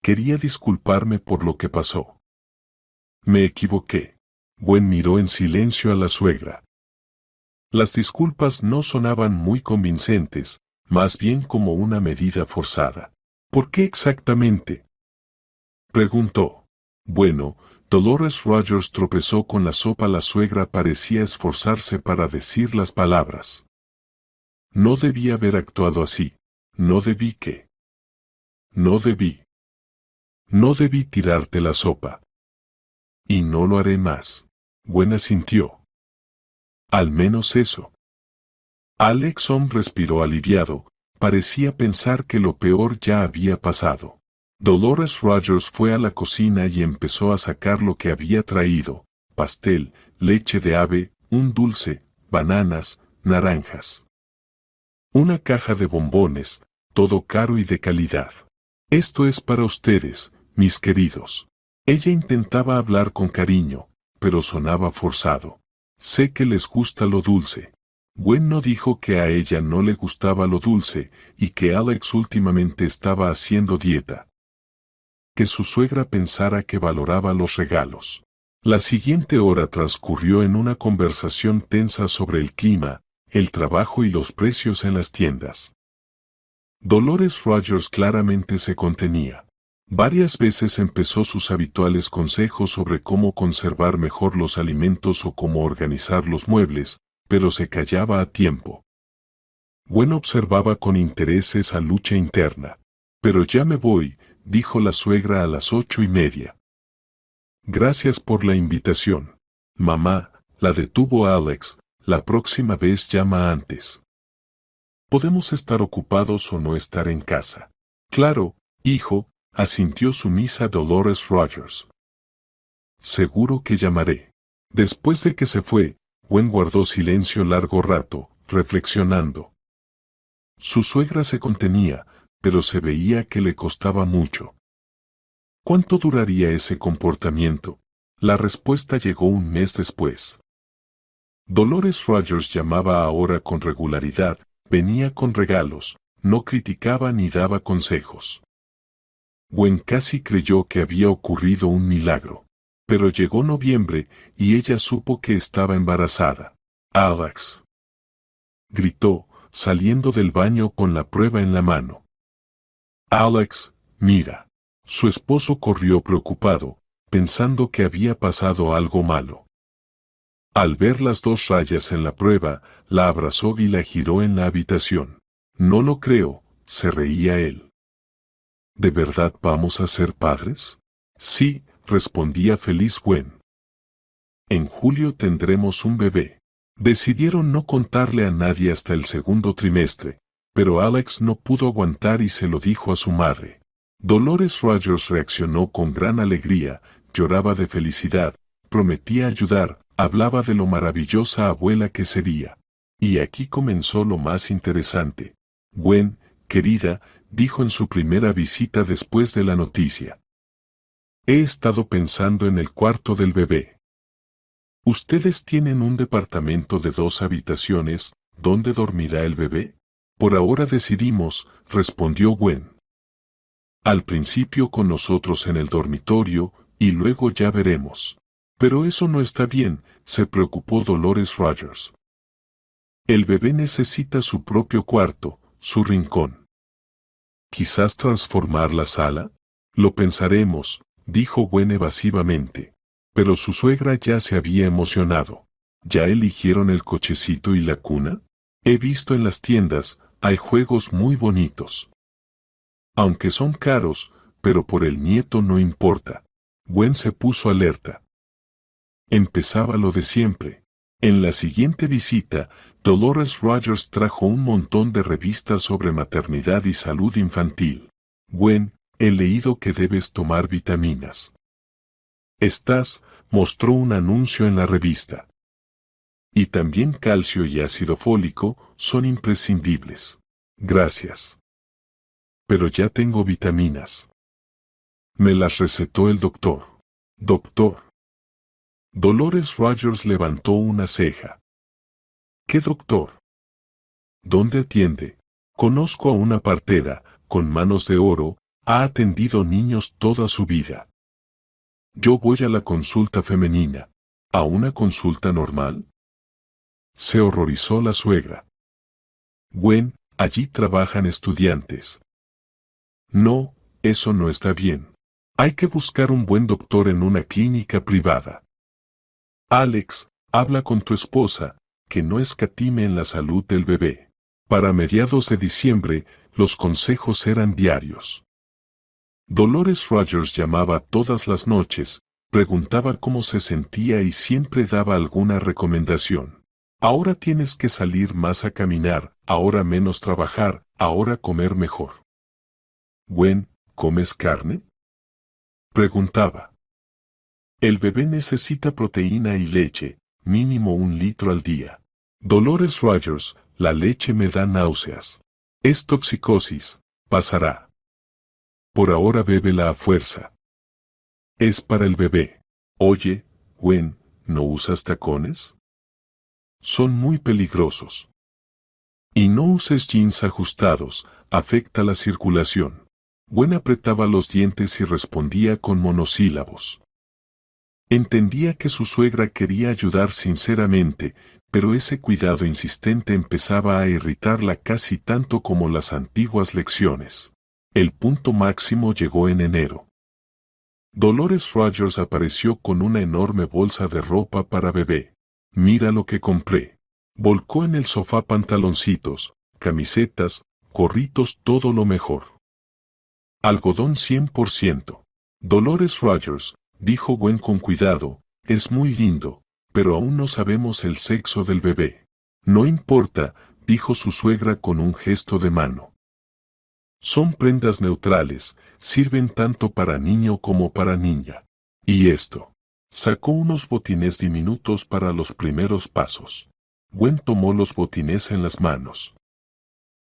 Quería disculparme por lo que pasó. Me equivoqué. Gwen miró en silencio a la suegra. Las disculpas no sonaban muy convincentes, más bien como una medida forzada. ¿Por qué exactamente?, preguntó. Bueno, Dolores Rogers tropezó con la sopa. La suegra parecía esforzarse para decir las palabras. No debí haber actuado así. No debí que. No debí. No debí tirarte la sopa. Y no lo haré más. Gwen asintió. Al menos eso. Alexom respiró aliviado, parecía pensar que lo peor ya había pasado. Dolores Rogers fue a la cocina y empezó a sacar lo que había traído: pastel, leche de ave, un dulce, bananas, naranjas. Una caja de bombones, todo caro y de calidad. Esto es para ustedes, mis queridos. Ella intentaba hablar con cariño, pero sonaba forzado. Sé que les gusta lo dulce. Gwen no dijo que a ella no le gustaba lo dulce y que Alex últimamente estaba haciendo dieta. Que su suegra pensara que valoraba los regalos. La siguiente hora transcurrió en una conversación tensa sobre el clima, el trabajo y los precios en las tiendas. Dolores Rogers claramente se contenía. Varias veces empezó sus habituales consejos sobre cómo conservar mejor los alimentos o cómo organizar los muebles, pero se callaba a tiempo. Gwen observaba con interés esa lucha interna. Pero ya me voy, dijo la suegra a las 8:30. Gracias por la invitación. Mamá, la detuvo Alex, la próxima vez llama antes. Podemos estar ocupados o no estar en casa. Claro, hijo, asintió sumisa Dolores Rogers. Seguro que llamaré. Después de que se fue, Gwen guardó silencio largo rato, reflexionando. Su suegra se contenía, pero se veía que le costaba mucho. ¿Cuánto duraría ese comportamiento? La respuesta llegó un mes después. Dolores Rogers llamaba ahora con regularidad, venía con regalos, no criticaba ni daba consejos. Gwen casi creyó que había ocurrido un milagro. Pero llegó noviembre y ella supo que estaba embarazada. Alex, gritó, saliendo del baño con la prueba en la mano. Alex, mira. Su esposo corrió preocupado, pensando que había pasado algo malo. Al ver las 2 rayas en la prueba, la abrazó y la giró en la habitación. No lo creo, se reía él. ¿De verdad vamos a ser padres? Sí, respondía feliz Gwen. En julio tendremos un bebé. Decidieron no contarle a nadie hasta el segundo trimestre, pero Alex no pudo aguantar y se lo dijo a su madre. Dolores Rogers reaccionó con gran alegría, lloraba de felicidad, prometía ayudar, hablaba de lo maravillosa abuela que sería. Y aquí comenzó lo más interesante. Gwen, querida, dijo en su primera visita después de la noticia. He estado pensando en el cuarto del bebé. ¿Ustedes tienen un departamento de 2 habitaciones, donde dormirá el bebé? Por ahora decidimos, respondió Gwen. Al principio con nosotros en el dormitorio, y luego ya veremos. Pero eso no está bien, se preocupó Dolores Rogers. El bebé necesita su propio cuarto, su rincón. ¿Quizás transformar la sala? Lo pensaremos, dijo Gwen evasivamente. Pero su suegra ya se había emocionado. ¿Ya eligieron el cochecito y la cuna? He visto en las tiendas, Hay juegos muy bonitos. Aunque son caros, pero por el nieto no importa. Gwen se puso alerta. Empezaba lo de siempre. En la siguiente visita, Dolores Rogers trajo un montón de revistas sobre maternidad y salud infantil. Gwen, he leído que debes tomar vitaminas. Mostró un anuncio en la revista. Y también calcio y ácido fólico son imprescindibles. Gracias. Pero ya tengo vitaminas. Me las recetó el doctor. Doctor. Dolores Rogers levantó una ceja. ¿Qué doctor? ¿Dónde atiende? Conozco a una partera, con manos de oro, ha atendido niños toda su vida. Yo voy a la consulta femenina. ¿A una consulta normal? Se horrorizó la suegra. Gwen, allí trabajan estudiantes. No, eso no está bien. Hay que buscar un buen doctor en una clínica privada. Alex, habla con tu esposa, que no escatime en la salud del bebé. Para mediados de diciembre, los consejos eran diarios. Dolores Rogers llamaba todas las noches, preguntaba cómo se sentía y siempre daba alguna recomendación. Ahora tienes que salir más a caminar, ahora menos trabajar, ahora comer mejor. Gwen, ¿comes carne? Preguntaba. El bebé necesita proteína y leche, mínimo 1 litro al día. Dolores Rogers, la leche me da náuseas. Es toxicosis, pasará. Por ahora bébela a fuerza. Es para el bebé. Oye, Gwen, ¿no usas tacones? Son muy peligrosos. Y no uses jeans ajustados, afecta la circulación. Gwen apretaba los dientes y respondía con monosílabos. Entendía que su suegra quería ayudar sinceramente, pero ese cuidado insistente empezaba a irritarla casi tanto como las antiguas lecciones. El punto máximo llegó en enero. Dolores Rogers apareció con una enorme bolsa de ropa para bebé. Mira lo que compré. Volcó en el sofá pantaloncitos, camisetas, gorritos, todo lo mejor. Algodón 100%. Dolores Rogers, dijo Gwen con cuidado, es muy lindo, pero aún no sabemos el sexo del bebé. No importa, dijo su suegra con un gesto de mano. Son prendas neutrales, sirven tanto para niño como para niña. ¿Y esto? Sacó unos botines diminutos para los primeros pasos. Gwen tomó los botines en las manos.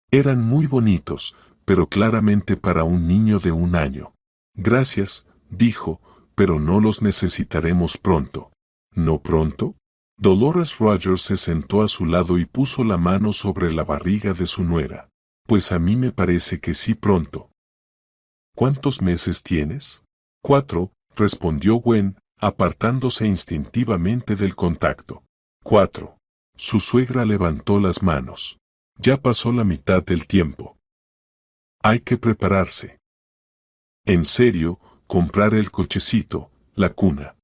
Eran muy bonitos, pero claramente para un niño de 1 año. Gracias, dijo, pero no los necesitaremos pronto. ¿No pronto? Dolores Rogers se sentó a su lado y puso la mano sobre la barriga de su nuera. Pues a mí me parece que sí pronto. ¿Cuántos meses tienes? 4, respondió Gwen, apartándose instintivamente del contacto. 4. Su suegra levantó las manos. Ya pasó la mitad del tiempo. Hay que prepararse. En serio, comprar el cochecito, la cuna.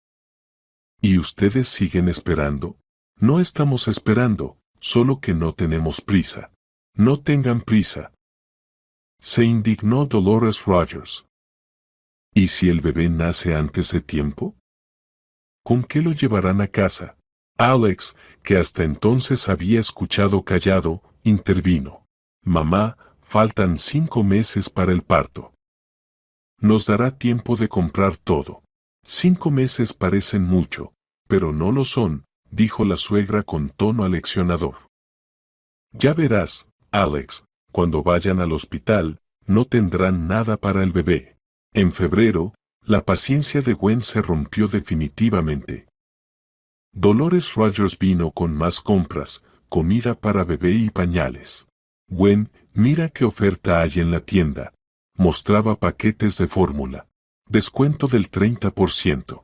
¿Y ustedes siguen esperando? No estamos esperando, solo que no tenemos prisa. No tengan prisa. Se indignó Dolores Rogers. ¿Y si el bebé nace antes de tiempo? ¿Con qué lo llevarán a casa? Alex, que hasta entonces había escuchado callado, intervino. Mamá, faltan 5 meses para el parto. Nos dará tiempo de comprar todo. 5 meses parecen mucho, pero no lo son, dijo la suegra con tono aleccionador. Ya verás, Alex, cuando vayan al hospital, no tendrán nada para el bebé. En febrero, la paciencia de Gwen se rompió definitivamente. Dolores Rogers vino con más compras, comida para bebé y pañales. Gwen, mira qué oferta hay en la tienda. Mostraba paquetes de fórmula. Descuento del 30%.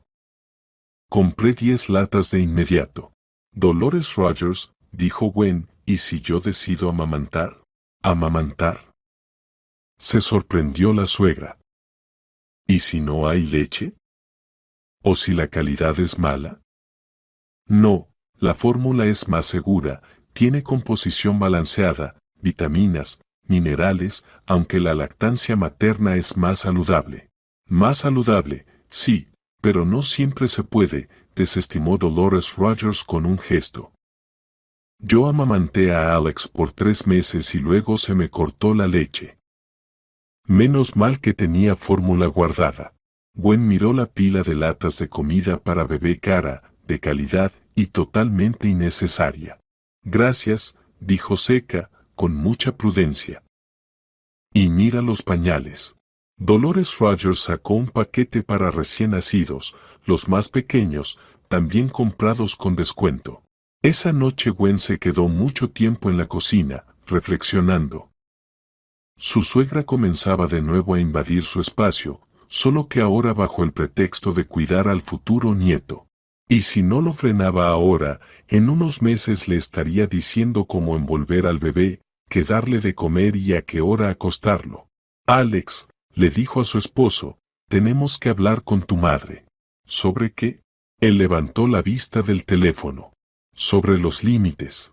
Compré 10 latas de inmediato. Dolores Rogers, dijo Gwen, ¿y si yo decido amamantar? ¿Amamantar? Se sorprendió la suegra. ¿Y si no hay leche? ¿O si la calidad es mala? No, la fórmula es más segura, tiene composición balanceada, vitaminas, minerales, aunque la lactancia materna es más saludable. Más saludable, sí, pero no siempre se puede, desestimó Dolores Rogers con un gesto. Yo amamanté a Alex por 3 meses y luego se me cortó la leche. Menos mal que tenía fórmula guardada. Gwen miró la pila de latas de comida para bebé cara, de calidad y totalmente innecesaria. Gracias, dijo seca, con mucha prudencia. Y mira los pañales. Dolores Rogers sacó un paquete para recién nacidos, los más pequeños, también comprados con descuento. Esa noche Gwen se quedó mucho tiempo en la cocina, reflexionando. Su suegra comenzaba de nuevo a invadir su espacio, solo que ahora bajo el pretexto de cuidar al futuro nieto. Y si no lo frenaba ahora, en unos meses le estaría diciendo cómo envolver al bebé, qué darle de comer y a qué hora acostarlo. Alex, le dijo a su esposo, tenemos que hablar con tu madre. ¿Sobre qué? Él levantó la vista del teléfono. Sobre los límites.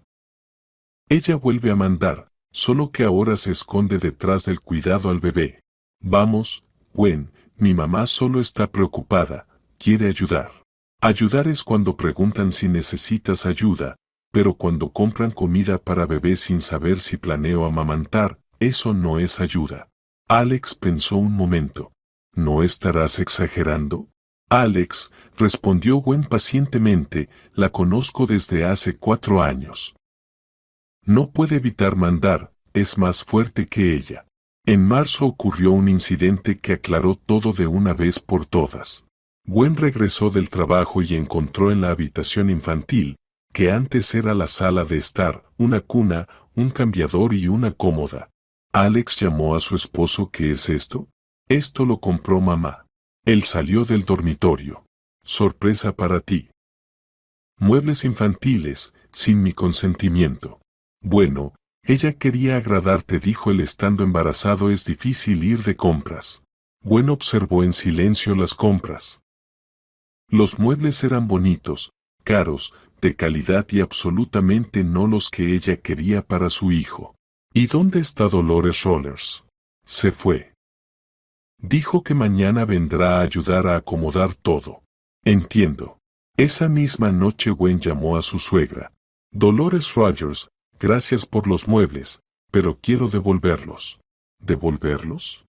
Ella vuelve a mandar, solo que ahora se esconde detrás del cuidado al bebé. Vamos, Gwen, mi mamá solo está preocupada, quiere ayudar. Ayudar es cuando preguntan si necesitas ayuda, pero cuando compran comida para bebé sin saber si planeo amamantar, eso no es ayuda. Alex pensó un momento. ¿No estarás exagerando? Alex, respondió Gwen pacientemente, la conozco desde hace 4 años. No puede evitar mandar, es más fuerte que ella. En marzo ocurrió un incidente que aclaró todo de una vez por todas. Gwen regresó del trabajo y encontró en la habitación infantil, que antes era la sala de estar, una cuna, un cambiador y una cómoda. Alex llamó a su esposo. ¿Qué es esto? Esto lo compró mamá. Él salió del dormitorio. Sorpresa para ti. Muebles infantiles, sin mi consentimiento. Bueno, ella quería agradarte, dijo él estando embarazado es difícil ir de compras. Gwen observó en silencio las compras. Los muebles eran bonitos, caros, de calidad y absolutamente no los que ella quería para su hijo. ¿Y dónde está Dolores Rollers? Se fue. Dijo que mañana vendrá a ayudar a acomodar todo. Entiendo. Esa misma noche Gwen llamó a su suegra. Dolores Rogers, gracias por los muebles, pero quiero devolverlos. ¿Devolverlos?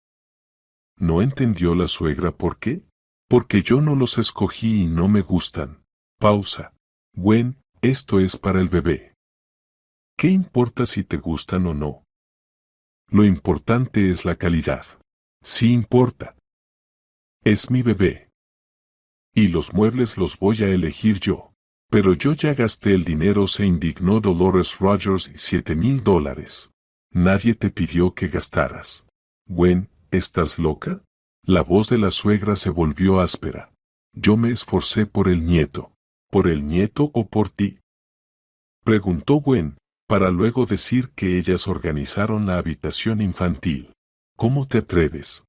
¿No entendió la suegra por qué? Porque yo no los escogí y no me gustan. Pausa. Gwen, esto es para el bebé. ¿Qué importa si te gustan o no? Lo importante es la calidad. Sí importa. Es mi bebé. Y los muebles los voy a elegir yo. Pero yo ya gasté el dinero, se indignó Dolores Rogers. $7,000. Nadie te pidió que gastaras. Gwen, ¿estás loca? La voz de la suegra se volvió áspera. Yo me esforcé por el nieto. ¿Por el nieto o por ti? Preguntó Gwen, para luego decir que ellas organizaron la habitación infantil. ¿Cómo te atreves?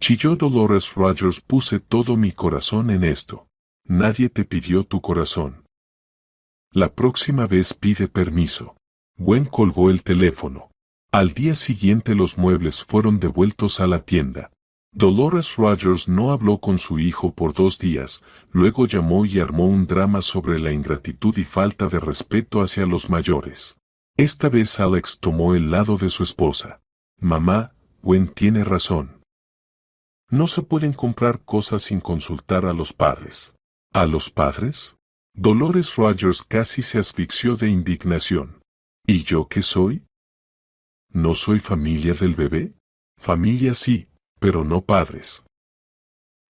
Chilló Dolores Rogers. Puse todo mi corazón en esto. Nadie te pidió tu corazón. La próxima vez pide permiso. Gwen colgó el teléfono. Al día siguiente los muebles fueron devueltos a la tienda. Dolores Rogers no habló con su hijo por 2 días, luego llamó y armó un drama sobre la ingratitud y falta de respeto hacia los mayores. Esta vez Alex tomó el lado de su esposa. Mamá, Gwen tiene razón. No se pueden comprar cosas sin consultar a los padres. ¿A los padres? Dolores Rogers casi se asfixió de indignación. ¿Y yo qué soy? ¿No soy familia del bebé? Familia sí, pero no padres.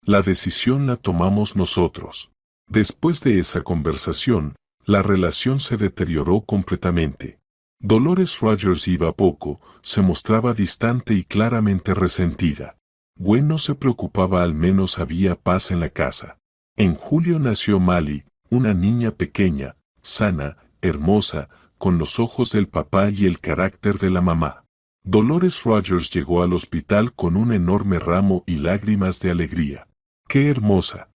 La decisión la tomamos nosotros. Después de esa conversación, la relación se deterioró completamente. Dolores Rogers iba poco, se mostraba distante y claramente resentida. Gwen no se preocupaba, al menos había paz en la casa. En julio nació Mali, una niña pequeña, sana, hermosa, con los ojos del papá y el carácter de la mamá. Dolores Rogers llegó al hospital con un enorme ramo y lágrimas de alegría. ¡Qué hermosa!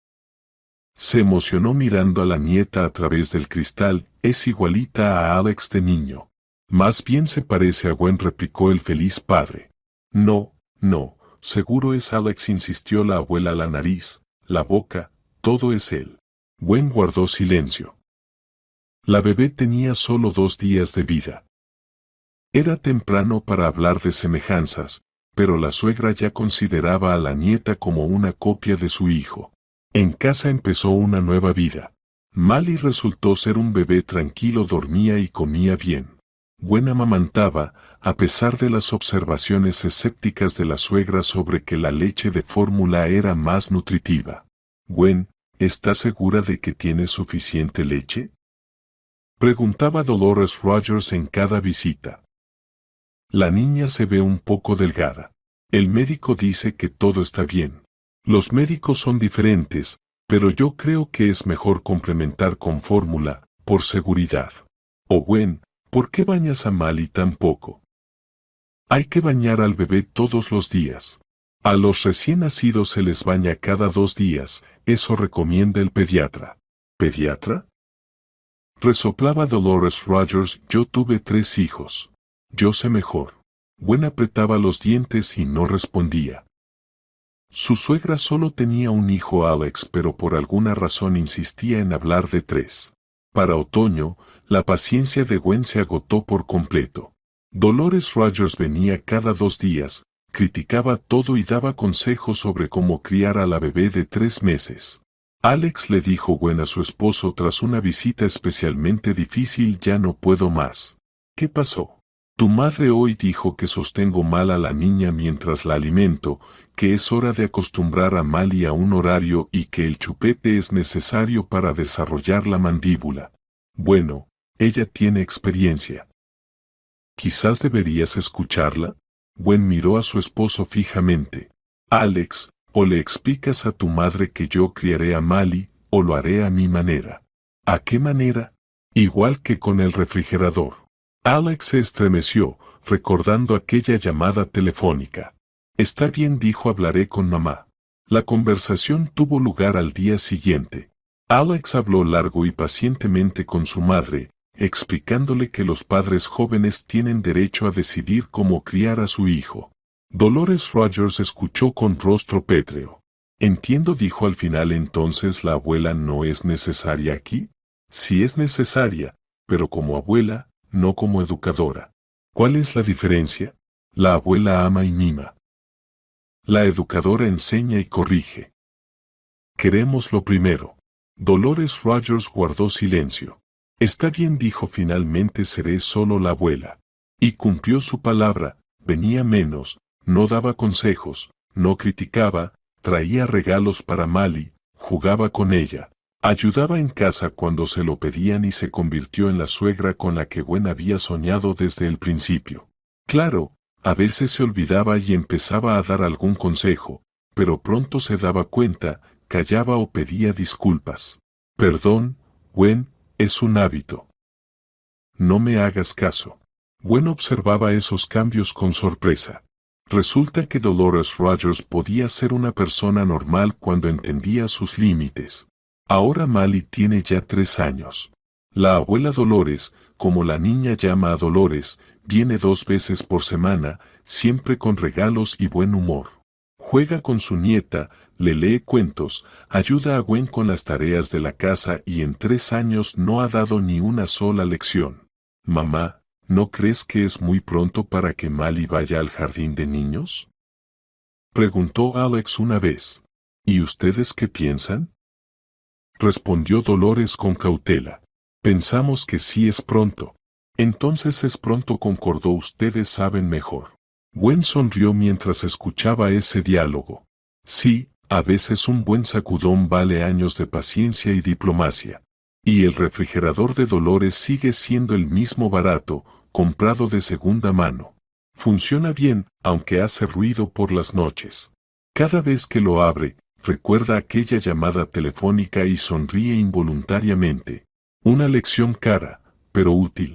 Se emocionó mirando a la nieta a través del cristal, es igualita a Alex de niño. Más bien se parece a Gwen, replicó el feliz padre. No, no, seguro es Alex, insistió la abuela. La nariz, la boca, todo es él. Gwen guardó silencio. La bebé tenía solo 2 días de vida. Era temprano para hablar de semejanzas, pero la suegra ya consideraba a la nieta como una copia de su hijo. En casa empezó una nueva vida. Mali resultó ser un bebé tranquilo, dormía y comía bien. Gwen amamantaba, a pesar de las observaciones escépticas de la suegra sobre que la leche de fórmula era más nutritiva. Gwen, ¿estás segura de que tienes suficiente leche?, preguntaba Dolores Rogers en cada visita. La niña se ve un poco delgada. El médico dice que todo está bien. Los médicos son diferentes, pero yo creo que es mejor complementar con fórmula, por seguridad. Oh Gwen, ¿por qué bañas a Mali tan poco? Hay que bañar al bebé todos los días. A los recién nacidos se les baña cada 2 días, eso recomienda el pediatra. ¿Pediatra?, resoplaba Dolores Rogers. Yo tuve 3 hijos. Yo sé mejor. Gwen apretaba los dientes y no respondía. Su suegra solo tenía un hijo, Alex, pero por alguna razón insistía en hablar de 3. Para otoño, la paciencia de Gwen se agotó por completo. Dolores Rogers venía cada 2 días, criticaba todo y daba consejos sobre cómo criar a la bebé de 3 meses. Alex, le dijo Gwen a su esposo tras una visita especialmente difícil, ya no puedo más. ¿Qué pasó? Tu madre hoy dijo que sostengo mal a la niña mientras la alimento, que es hora de acostumbrar a Mali a un horario y que el chupete es necesario para desarrollar la mandíbula. Bueno, ella tiene experiencia. Quizás deberías escucharla. Gwen miró a su esposo fijamente. Alex, o le explicas a tu madre que yo criaré a Mali, o lo haré a mi manera. ¿A qué manera? Igual que con el refrigerador. Alex se estremeció, recordando aquella llamada telefónica. Está bien, dijo, hablaré con mamá. La conversación tuvo lugar al día siguiente. Alex habló largo y pacientemente con su madre, explicándole que los padres jóvenes tienen derecho a decidir cómo criar a su hijo. Dolores Rogers escuchó con rostro pétreo. Entiendo, dijo al final. Entonces la abuela no es necesaria aquí. Sí es necesaria, pero como abuela, no como educadora. ¿Cuál es la diferencia? La abuela ama y mima. La educadora enseña y corrige. Queremos lo primero. Dolores Rogers guardó silencio. Está bien, dijo finalmente, seré solo la abuela. Y cumplió su palabra, venía menos, no daba consejos, no criticaba, traía regalos para Mali, jugaba con ella, ayudaba en casa cuando se lo pedían y se convirtió en la suegra con la que Gwen había soñado desde el principio. Claro, a veces se olvidaba y empezaba a dar algún consejo, pero pronto se daba cuenta, callaba o pedía disculpas. Perdón, Gwen, es un hábito. No me hagas caso. Gwen observaba esos cambios con sorpresa. Resulta que Dolores Rogers podía ser una persona normal cuando entendía sus límites. Ahora Mali tiene ya 3 años. La abuela Dolores, como la niña llama a Dolores, viene 2 veces por semana, siempre con regalos y buen humor. Juega con su nieta, le lee cuentos, ayuda a Gwen con las tareas de la casa y en 3 años no ha dado ni una sola lección. Mamá, ¿no crees que es muy pronto para que Mali vaya al jardín de niños?, preguntó Alex una vez. ¿Y ustedes qué piensan?, respondió Dolores con cautela. Pensamos que sí es pronto. Entonces es pronto, concordó. Ustedes saben mejor. Gwen sonrió mientras escuchaba ese diálogo. Sí, a veces un buen sacudón vale años de paciencia y diplomacia. Y el refrigerador de Dolores sigue siendo el mismo, barato, comprado de segunda mano. Funciona bien, aunque hace ruido por las noches. Cada vez que lo abre, recuerda aquella llamada telefónica y sonríe involuntariamente. Una lección cara, pero útil.